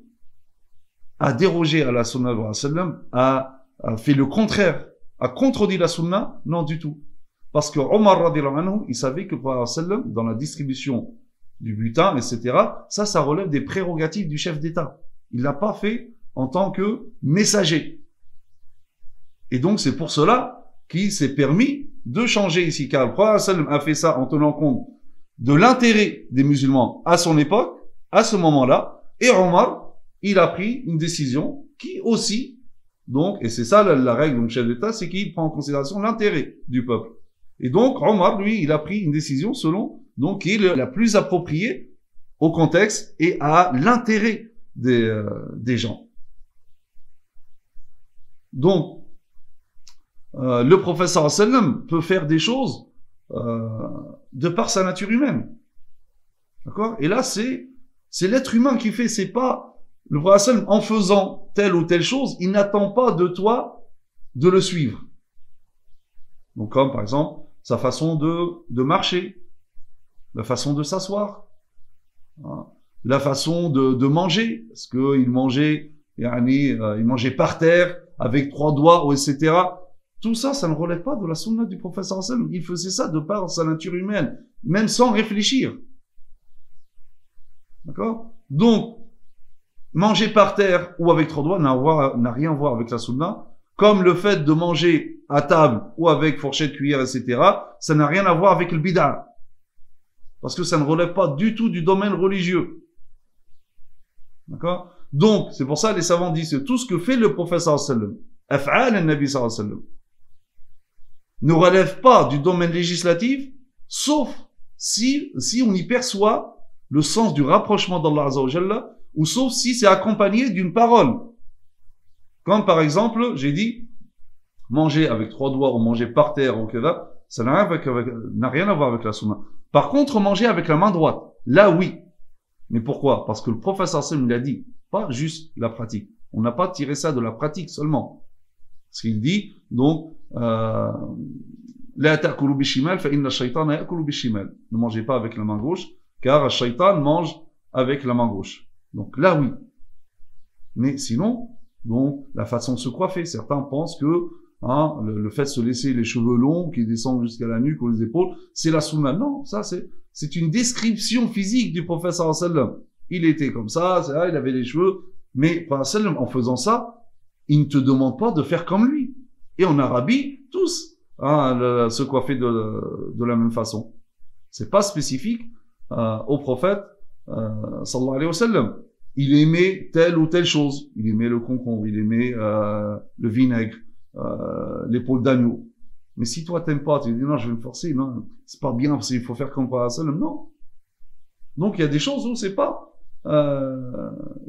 a dérogé à la sunna du sallam, a fait le contraire, a contredit la sunna? Non, du tout. Parce que Omar radhiyallahu anhu, il savait que le prophète sallam, dans la distribution du butin, etc., ça relève des prérogatives du chef d'État. Il l'a pas fait en tant que messager. Et donc, c'est pour cela qu'il s'est permis de changer ici, car le prophète sallam a fait ça en tenant compte de l'intérêt des musulmans à son époque, à ce moment-là, et Omar, il a pris une décision qui aussi, donc, et c'est ça la règle du chef d'État, c'est qu'il prend en considération l'intérêt du peuple. Et donc, Omar, lui, il a pris une décision selon, donc, qui est la plus appropriée au contexte et à l'intérêt des gens. Donc, le prophète sallallahu alayhi wa sallam peut faire des choses de par sa nature humaine. D'accord? Et là, c'est l'être humain qui fait, c'est pas le prophète sallallahu alayhi wa sallam, en faisant telle ou telle chose, il n'attend pas de toi de le suivre. Donc, comme par exemple, sa façon de marcher, la façon de s'asseoir, hein, la façon de manger, parce qu'il mangeait, il mangeait par terre, avec 3 doigts, etc. Tout ça, ça ne relève pas de la sunna du prophète sallallahu alayhi wa sallam. Il faisait ça de par sa nature humaine, même sans réfléchir. D'accord? Donc, manger par terre ou avec 3 doigts n'a rien à voir avec la sunna. Comme le fait de manger à table ou avec fourchette, cuillère, etc., ça n'a rien à voir avec le bid'a. Parce que ça ne relève pas du tout du domaine religieux. D'accord? Donc, c'est pour ça les savants disent que tout ce que fait le prophète sallallahu alayhi wa sallam, af'al al-nabi sallallahu alayhi wa sallam, ne relève pas du domaine législatif, sauf si on y perçoit le sens du rapprochement d'Allah Azza wa Jalla, ou sauf si c'est accompagné d'une parole. Comme par exemple, j'ai dit, manger avec 3 doigts ou manger par terre ou là, ça n'a rien à voir avec la sunna. Par contre, manger avec la main droite, là oui. Mais pourquoi? Parce que le prophète sallallahu alayhi wa sallam, il a dit, pas juste la pratique. On n'a pas tiré ça de la pratique seulement. Parce qu'il dit, donc, la ta'kulu bishimal fa inna shaytana ya'kulu bishimal. Ne mangez pas avec la main gauche, car le shaytan mange avec la main gauche. Donc là, oui. Mais sinon, donc, la façon de se coiffer, certains pensent que le fait de se laisser les cheveux longs qui descendent jusqu'à la nuque ou les épaules, c'est la sunna. Non, ça c'est une description physique du prophète sallallahu alayhi wa sallam. Il était comme ça, il avait les cheveux, mais en faisant ça, il ne te demande pas de faire comme lui. Et en Arabie, tous se coiffer de la même façon. C'est pas spécifique au prophète sallallahu alayhi wa sallam. Il aimait telle ou telle chose. Il aimait le concombre, il aimait le vinaigre, l'épaule d'agneau. Mais si toi t'aimes pas, tu dis non, je vais me forcer, non, c'est pas bien parce qu'il faut faire comme le prophète sallallahu alayhi wa sallam. Non. Donc il y a des choses où c'est pas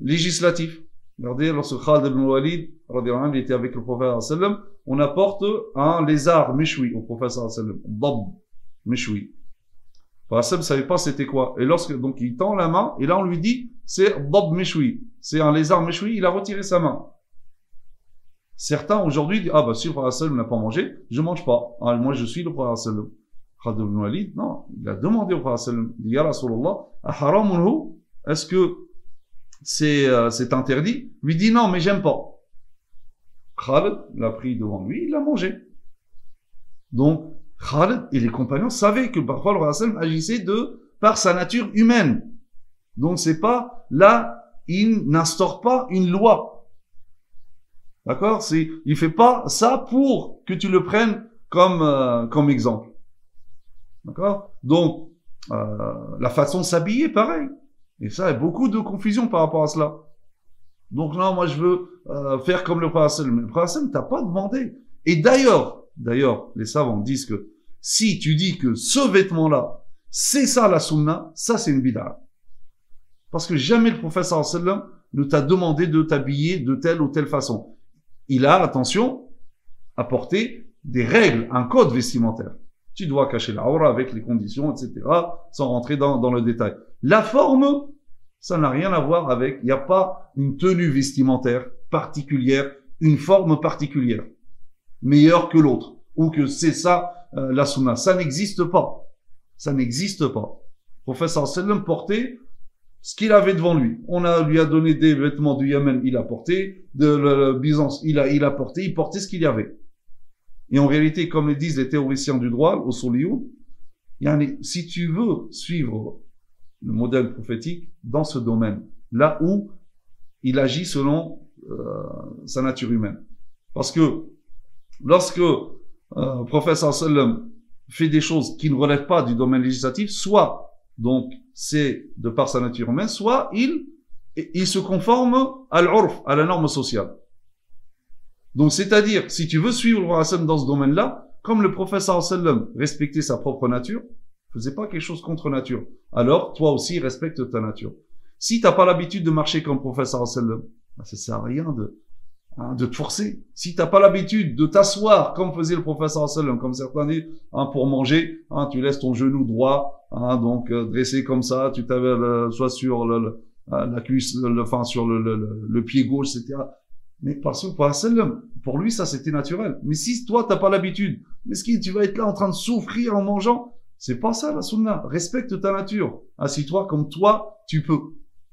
législatif. Regardez, lorsque Khalid ibn Walid, il était avec le prophète sallallahu alayhi wa sallam, on apporte un lézard méchoui au prophète sallallahu alayhi wa sallam. Dab, méchoui. Le prophète ne savait pas c'était quoi. Et lorsque, donc, il tend la main, et là, on lui dit, c'est dab méchoui. C'est un lézard méchoui, il a retiré sa main. Certains, aujourd'hui, disent, si le prophète sallallahu n'a pas mangé, je mange pas. Moi, je suis le prophète sallallahu. Khalid ibn Walid, non, il a demandé au prophète sallallahu. Il dit, ya Rasulallah, aharamunhu, est-ce que c'est interdit? Lui dit non, mais j'aime pas. Khalid l'a pris devant lui, il l'a mangé. Donc, Khalid et les compagnons savaient que parfois le prophète agissait par sa nature humaine. Donc c'est pas, là, il n'instaure pas une loi. D'accord? Il fait pas ça pour que tu le prennes comme exemple. D'accord? Donc, la façon de s'habiller, pareil. Et ça, il y a beaucoup de confusion par rapport à cela. Donc là, moi, je veux faire comme le prophète. Mais le prophète ne t'a pas demandé. Et d'ailleurs, les savants disent que si tu dis que ce vêtement-là, c'est ça la sunna, ça c'est une bid'a. Parce que jamais le prophète sallallahu alayhi wa sallam ne t'a demandé de t'habiller de telle ou telle façon. Il a, attention, apporté des règles, un code vestimentaire. Tu dois cacher la aura avec les conditions, etc., sans rentrer dans le détail. La forme, ça n'a rien à voir avec, il n'y a pas une tenue vestimentaire particulière, une forme particulière, meilleure que l'autre, ou que c'est ça la sunna. Ça n'existe pas. Ça n'existe pas. Le prophète sallallahu alayhi wa sallam portait ce qu'il avait devant lui. Lui a donné des vêtements du Yémen, il a porté, de Byzance, il a porté, il portait ce qu'il y avait. Et en réalité, comme le disent les théoriciens du droit, au Soliou, si tu veux suivre le modèle prophétique dans ce domaine, là où il agit selon sa nature humaine. Parce que lorsque le prophète sallallahu alayhi wa sallam fait des choses qui ne relèvent pas du domaine législatif, soit donc c'est de par sa nature humaine, soit il se conforme à l'urf, à la norme sociale. Donc c'est-à-dire, si tu veux suivre le prophète dans ce domaine-là, comme le prophète sallallahu alayhi wa sallam respectait sa propre nature, faisait pas quelque chose contre nature, alors toi aussi respecte ta nature. Si t'as pas l'habitude de marcher comme le prophète sallallahu alayhi wa sallam, ça sert à rien de te forcer. Si t'as pas l'habitude de t'asseoir comme faisait le prophète sallallahu alayhi wa sallam, comme certains disent, pour manger, tu laisses ton genou droit, donc dressé comme ça, tu t'avais soit sur la cuisse, sur le pied gauche, etc. Mais parce que le prophète sallallahu alayhi wa sallam, pour lui ça c'était naturel. Mais si toi t'as pas l'habitude, mesquin, tu vas être là en train de souffrir en mangeant, c'est pas ça la sunna. Respecte ta nature. Assis-toi comme toi tu peux.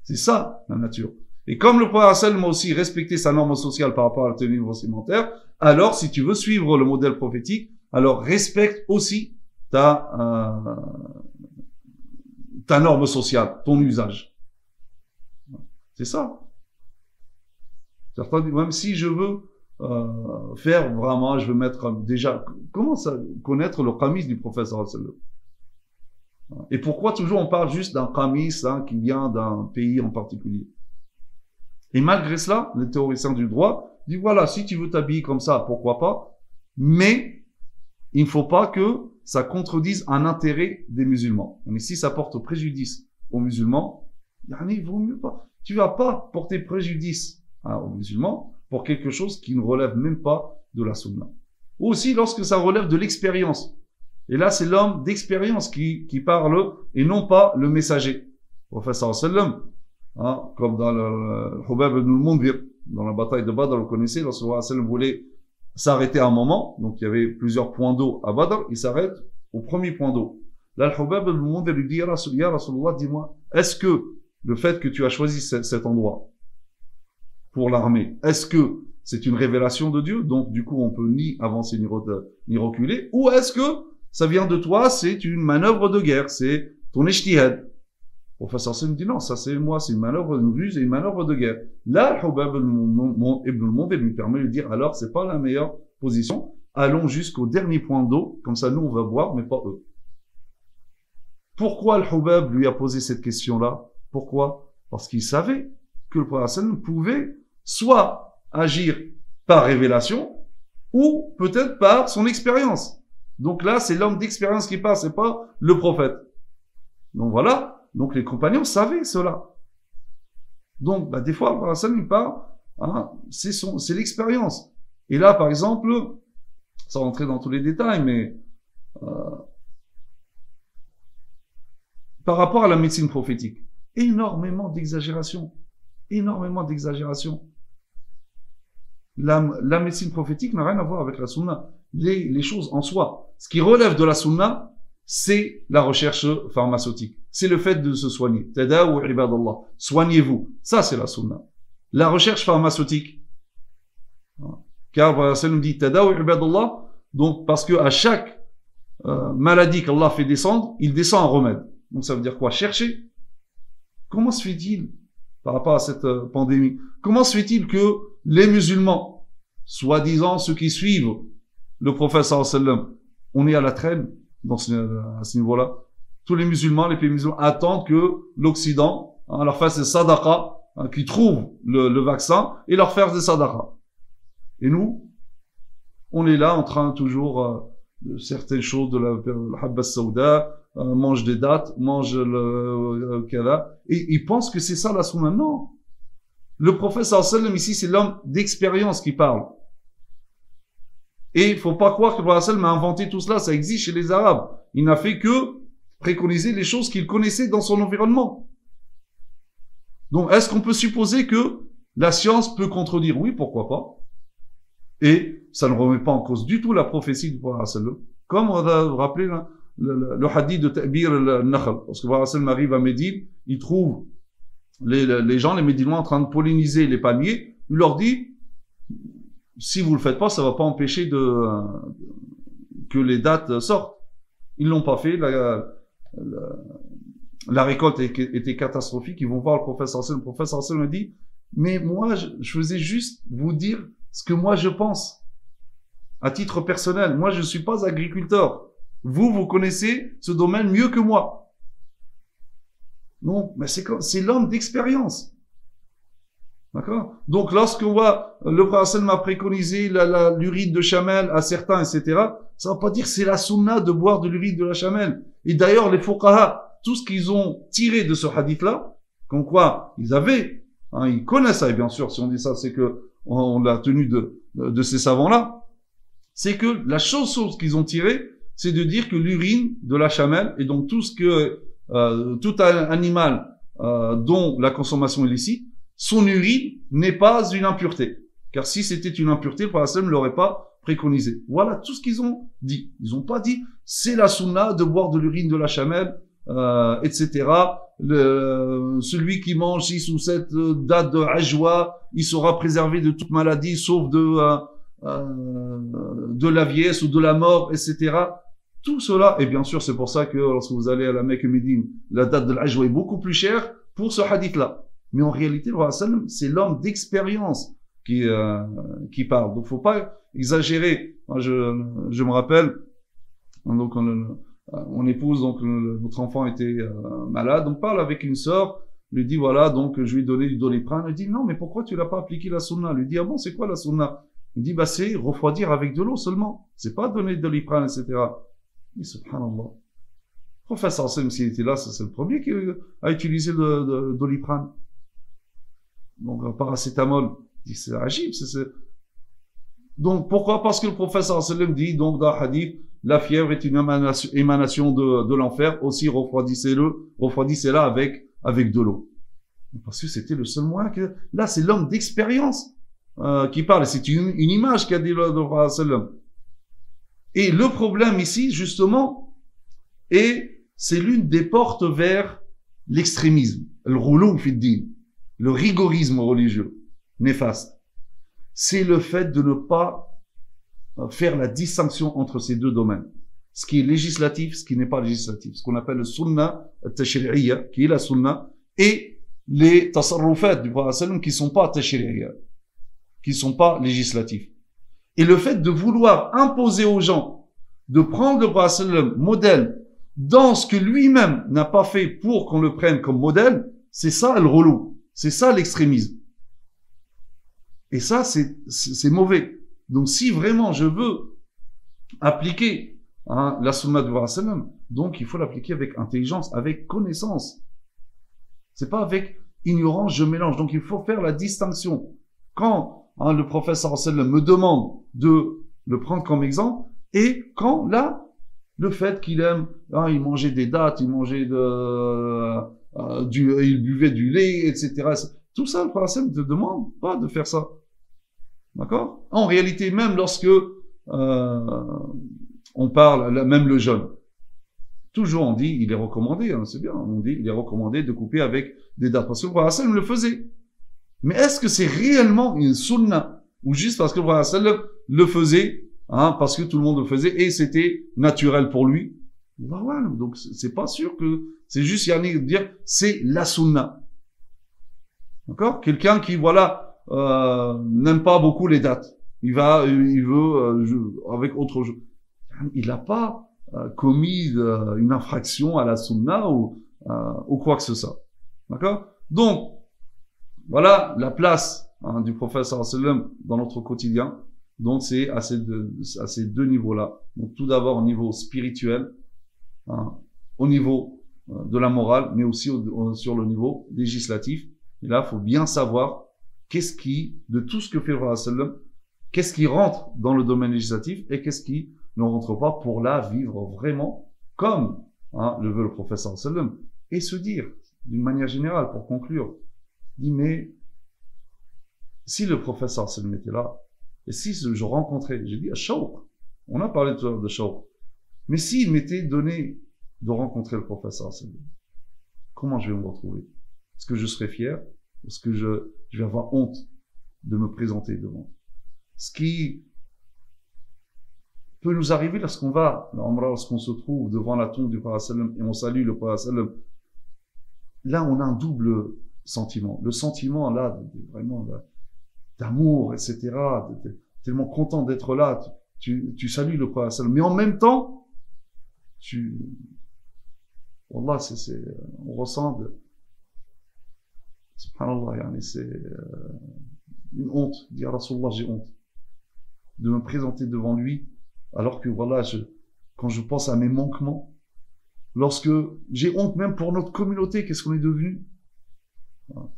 C'est ça la nature. Et comme le prophète sallallahu alayhi wa sallam aussi respectait sa norme sociale par rapport à la tenue vestimentaire, alors si tu veux suivre le modèle prophétique, alors respecte aussi ta norme sociale, ton usage. C'est ça. Certains disent, même si je veux faire vraiment, je veux mettre déjà, comment ça, connaître le qamis du prophète sallallahu alayhi wa sallam. Et pourquoi toujours on parle juste d'un qamis qui vient d'un pays en particulier? Et malgré cela, les théoriciens du droit disent voilà, si tu veux t'habiller comme ça, pourquoi pas, mais il ne faut pas que ça contredise un intérêt des musulmans. Mais si ça porte préjudice aux musulmans, il vaut mieux pas. Tu vas pas porter préjudice aux musulmans pour quelque chose qui ne relève même pas de la sunna. Ou aussi lorsque ça relève de l'expérience. Et là, c'est l'homme d'expérience qui parle et non pas le messager. Le prophète sallam, comme dans le Hubab ibn al-Mundhir, dans la bataille de Badr, vous connaissez, lorsque le prophète sallam voulait s'arrêter à un moment, donc il y avait plusieurs points d'eau à Badr, il s'arrête au premier point d'eau. Là, le Hubab ibn al-Mundhir lui dit, ya Rasulullah, dis-moi, est-ce que le fait que tu as choisi cet endroit pour l'armée, est-ce que c'est une révélation de Dieu, donc du coup on peut ni avancer ni reculer, ou est-ce que ça vient de toi, c'est une manœuvre de guerre, c'est ton ijtihad. Le professeur Sam dit non, ça c'est moi, c'est une manœuvre, une ruse et une manœuvre de guerre. Là, Hubab ibn al-Mundhir lui permet de dire alors c'est pas la meilleure position, allons jusqu'au dernier point d'eau, comme ça nous on va boire, mais pas eux. Pourquoi le Hubab lui a posé cette question-là? Pourquoi? Parce qu'il savait que le prophète pouvait soit agir par révélation, ou peut-être par son expérience. Donc là, c'est l'homme d'expérience qui parle, c'est pas le prophète. Donc voilà. Donc les compagnons savaient cela. Donc, des fois, le prophète il parle, c'est l'expérience. Et là, par exemple, sans rentrer dans tous les détails, mais par rapport à la médecine prophétique, énormément d'exagération. Énormément d'exagération. La médecine prophétique n'a rien à voir avec la sunna. Les choses en soi. Ce qui relève de la sunna, c'est la recherche pharmaceutique. C'est le fait de se soigner. Tadawu ibadallah. Soignez-vous. Ça, c'est la sunna. La recherche pharmaceutique. Car le nous dit Tadawu ibadallah. Donc, parce que à chaque maladie qu'Allah fait descendre, il descend un remède. Donc, ça veut dire quoi? Chercher. Comment se fait-il, par rapport à cette pandémie, comment se fait-il que les musulmans, soi-disant ceux qui suivent le prophète sallallahu alayhi wa sallam, on est à la traîne à ce niveau-là. Tous les musulmans, les pays musulmans attendent que l'Occident leur fasse des sadaqa, qu'ils trouvent le vaccin et leur fasse des sadaqa. Et nous, on est là en train toujours de certaines choses de la habba sauda, mange des dattes, mange le kala, et ils pensent que c'est ça la sunna. Non. Le prophète sallallahu alayhi wa sallam ici, c'est l'homme d'expérience qui parle. Et il faut pas croire que le prophète sallallahu alayhi wa sallam a inventé tout cela, ça existe chez les Arabes. Il n'a fait que préconiser les choses qu'il connaissait dans son environnement. Donc, est-ce qu'on peut supposer que la science peut contredire? Oui, pourquoi pas. Et ça ne remet pas en cause du tout la prophétie du prophète sallallahu alayhi wa sallam. Comme on va vous rappeler le hadith de Ta'bir al-Nakhl. Parce que le prophète sallallahu alayhi wa sallam arrive à Médine, il trouve les gens, les Médinois en train de polliniser les palmiers. Il leur dit, si vous le faites pas, ça va pas empêcher que les dattes sortent. Ils l'ont pas fait. La récolte était catastrophique. Ils vont voir le prophète sallallahu alayhi wa sallam. Le prophète sallallahu alayhi wa sallam a dit, mais moi, je faisais juste vous dire ce que moi je pense. À titre personnel. Moi, je suis pas agriculteur. Vous connaissez ce domaine mieux que moi. Non, mais c'est l'homme d'expérience. D'accord? Donc, lorsqu'on voit le prophète a préconisé l'urine de chamel à certains, etc., ça va pas dire que c'est la sunna de boire de l'urine de la chamel. Et d'ailleurs, les fuqaha, tout ce qu'ils ont tiré de ce hadith-là, comme quoi ils avaient, ils connaissent ça, et bien sûr, si on dit ça, c'est que on l'a tenu de ces savants-là, c'est que la chose qu'ils ont tirée, c'est de dire que l'urine de la chamelle, et donc tout animal dont la consommation est licite, son urine n'est pas une impureté. Car si c'était une impureté, le prophète ne l'aurait pas préconisé. Voilà tout ce qu'ils ont dit. Ils n'ont pas dit, c'est la sunna de boire de l'urine de la chamelle, etc. Celui qui mange 6 ou 7 dattes de ajwa, il sera préservé de toute maladie, sauf de la vieillesse ou de la mort, etc. Tout cela, et bien sûr, c'est pour ça que lorsque vous allez à la Mecque et Médine, la date de l'ajwa est beaucoup plus chère pour ce hadith-là. Mais en réalité, le prophète c'est l'homme d'expérience qui parle. Donc, faut pas exagérer. Moi, je me rappelle, donc, mon épouse, donc, notre enfant était malade. On parle avec une sœur lui dit voilà, donc je lui ai donné du Doliprane. Il dit non, mais pourquoi tu l'as pas appliqué la sunna? Lui dit ah bon, c'est quoi la sunna? Il dit bah c'est refroidir avec de l'eau seulement, c'est pas donner de Doliprane, etc. Mais subhanallah. Professeur Sallam, s'il était là, c'est le premier qui a utilisé le Doliprane. Donc paracétamol. Il dit c'est agib, Donc pourquoi? Parce que le professeur Sallam dit donc dans le hadith, la fièvre est une émanation de l'enfer, aussi refroidissez-la avec de l'eau. Parce que c'était le seul moyen que, là c'est l'homme d'expérience qui parle, c'est une image qu'a dit le professeur Sallam. Et le problème ici, justement, c'est l'une des portes vers l'extrémisme, le ghulou fi ddin, le rigorisme religieux, néfaste. C'est le fait de ne pas faire la distinction entre ces deux domaines. Ce qui est législatif, ce qui n'est pas législatif. Ce qu'on appelle le sunnah al-tashri'iyya, qui est la sunnah, et les tasarrufat du prophète qui sont pas tashri'iyya, qui sont pas législatifs. Et le fait de vouloir imposer aux gens de prendre le prophète modèle dans ce que lui-même n'a pas fait pour qu'on le prenne comme modèle, c'est ça le relou. C'est ça l'extrémisme. Et ça, c'est mauvais. Donc, si vraiment je veux appliquer la sunna du prophète, donc il faut l'appliquer avec intelligence, avec connaissance. C'est pas avec ignorance, je mélange. Donc, il faut faire la distinction. Quand le prophète me demande de le prendre comme exemple, et quand là, le fait qu'il aime, il mangeait des dattes, il mangeait il buvait du lait, etc. Tout ça, le prophète ne te demande pas de faire ça. D'accord? En réalité, même lorsque on parle, même le jeûne, toujours on dit, il est recommandé, c'est bien, on dit, il est recommandé de couper avec des dattes, parce que le prophète le faisait. Mais est-ce que c'est réellement une sunna, ou juste parce que le prophète le faisait, parce que tout le monde le faisait, et c'était naturel pour lui? Bah ouais, donc c'est pas sûr que, c'est juste de dire, c'est la sunna. D'accord? Quelqu'un qui, n'aime pas beaucoup les dates. Il veut avec autre chose. Il n'a pas commis une infraction à la sunna ou quoi que ce soit. D'accord? Donc, voilà la place du prophète sallam dans notre quotidien. Donc, c'est à ces deux niveaux-là. Donc, tout d'abord au niveau spirituel, au niveau de la morale, mais aussi sur le niveau législatif. Et là, il faut bien savoir de tout ce que fait le prophète, qu'est-ce qui rentre dans le domaine législatif et qu'est-ce qui ne rentre pas pour là vivre vraiment comme le veut le prophète sallam. Et se dire, d'une manière générale, pour conclure, dit mais si le prophète sallam était là, et si je rencontrais, j'ai dit shawq, on a parlé tout à l'heure de shawq, mais s'il m'était donné de rencontrer le prophète sallam, comment je vais me retrouver? Est-ce que je serais fier? Est-ce que je vais avoir honte de me présenter devant? Ce qui peut nous arriver lorsqu'on se trouve devant la tombe du prophète et on salue le prophète, là on a un double sentiment. Le sentiment là, vraiment d'amour, etc. Tellement content d'être là, tu salues le prophète, mais en même temps, Wallah, on ressent subhanallah, c'est une honte, dire Rasulullah, j'ai honte de me présenter devant lui, alors que voilà, quand je pense à mes manquements, lorsque j'ai honte même pour notre communauté, qu'est-ce qu'on est devenu? Voilà.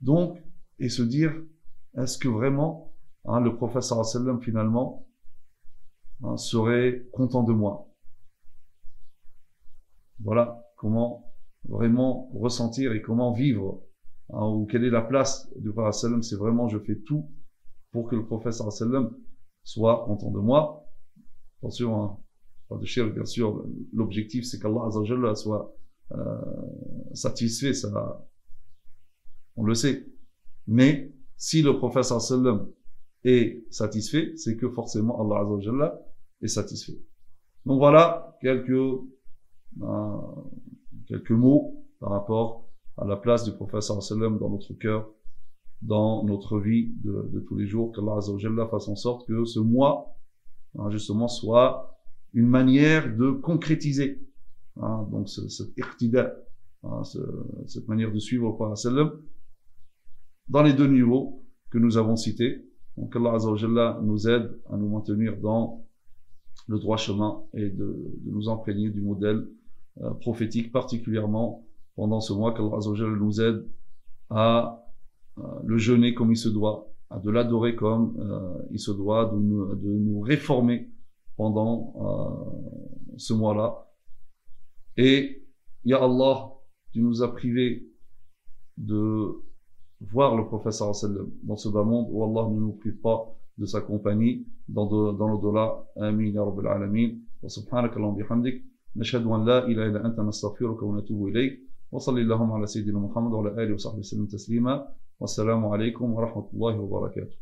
Donc, et se dire, est-ce que vraiment le prophète sallallahu alayhi wa sallam finalement serait content de moi? Voilà comment vraiment ressentir et comment vivre, ou quelle est la place du prophète sallam. C'est vraiment, je fais tout pour que le prophète sallam soit content de moi. Attention, pas de shirk, bien sûr, l'objectif c'est qu'Allah azza wa jalla soit satisfait, ça on le sait, mais si le prophète sallam est satisfait, c'est que forcément Allah azza wa jalla est satisfait. Donc voilà quelques mots par rapport à la place du prophète sallam dans notre cœur, dans notre vie de tous les jours. Qu'Allah azza wa jalla fasse en sorte que ce mois justement soit une manière de concrétiser donc cet iqtida cette manière de suivre le prophète sallam dans les deux niveaux que nous avons cités. Donc Allah Azza wa Jalla nous aide à nous maintenir dans le droit chemin et de nous imprégner du modèle prophétique, particulièrement pendant ce mois. Qu'Allah Azza wa Jalla nous aide à le jeûner comme il se doit, à de l'adorer comme il se doit, de nous réformer pendant ce mois-là. Et Ya Allah, tu nous as privés de voir le prophète sallallahu alayhi wa sallam dans ce bas monde, où Allah ne nous prive pas de sa compagnie dans l'au-delà. Amin ya Rabbil Alamin. Wa subhanaka Allahumma bihamdik. Nashhadu an la ilaha illa anta nastaghfiruka wa natubu ilayk. Wa sallallahu ala sayyidina Muhammad wa ala alihi wa sahbihi sallam taslima. Wassalamu alaykum wa rahmatullahi wa barakatuh.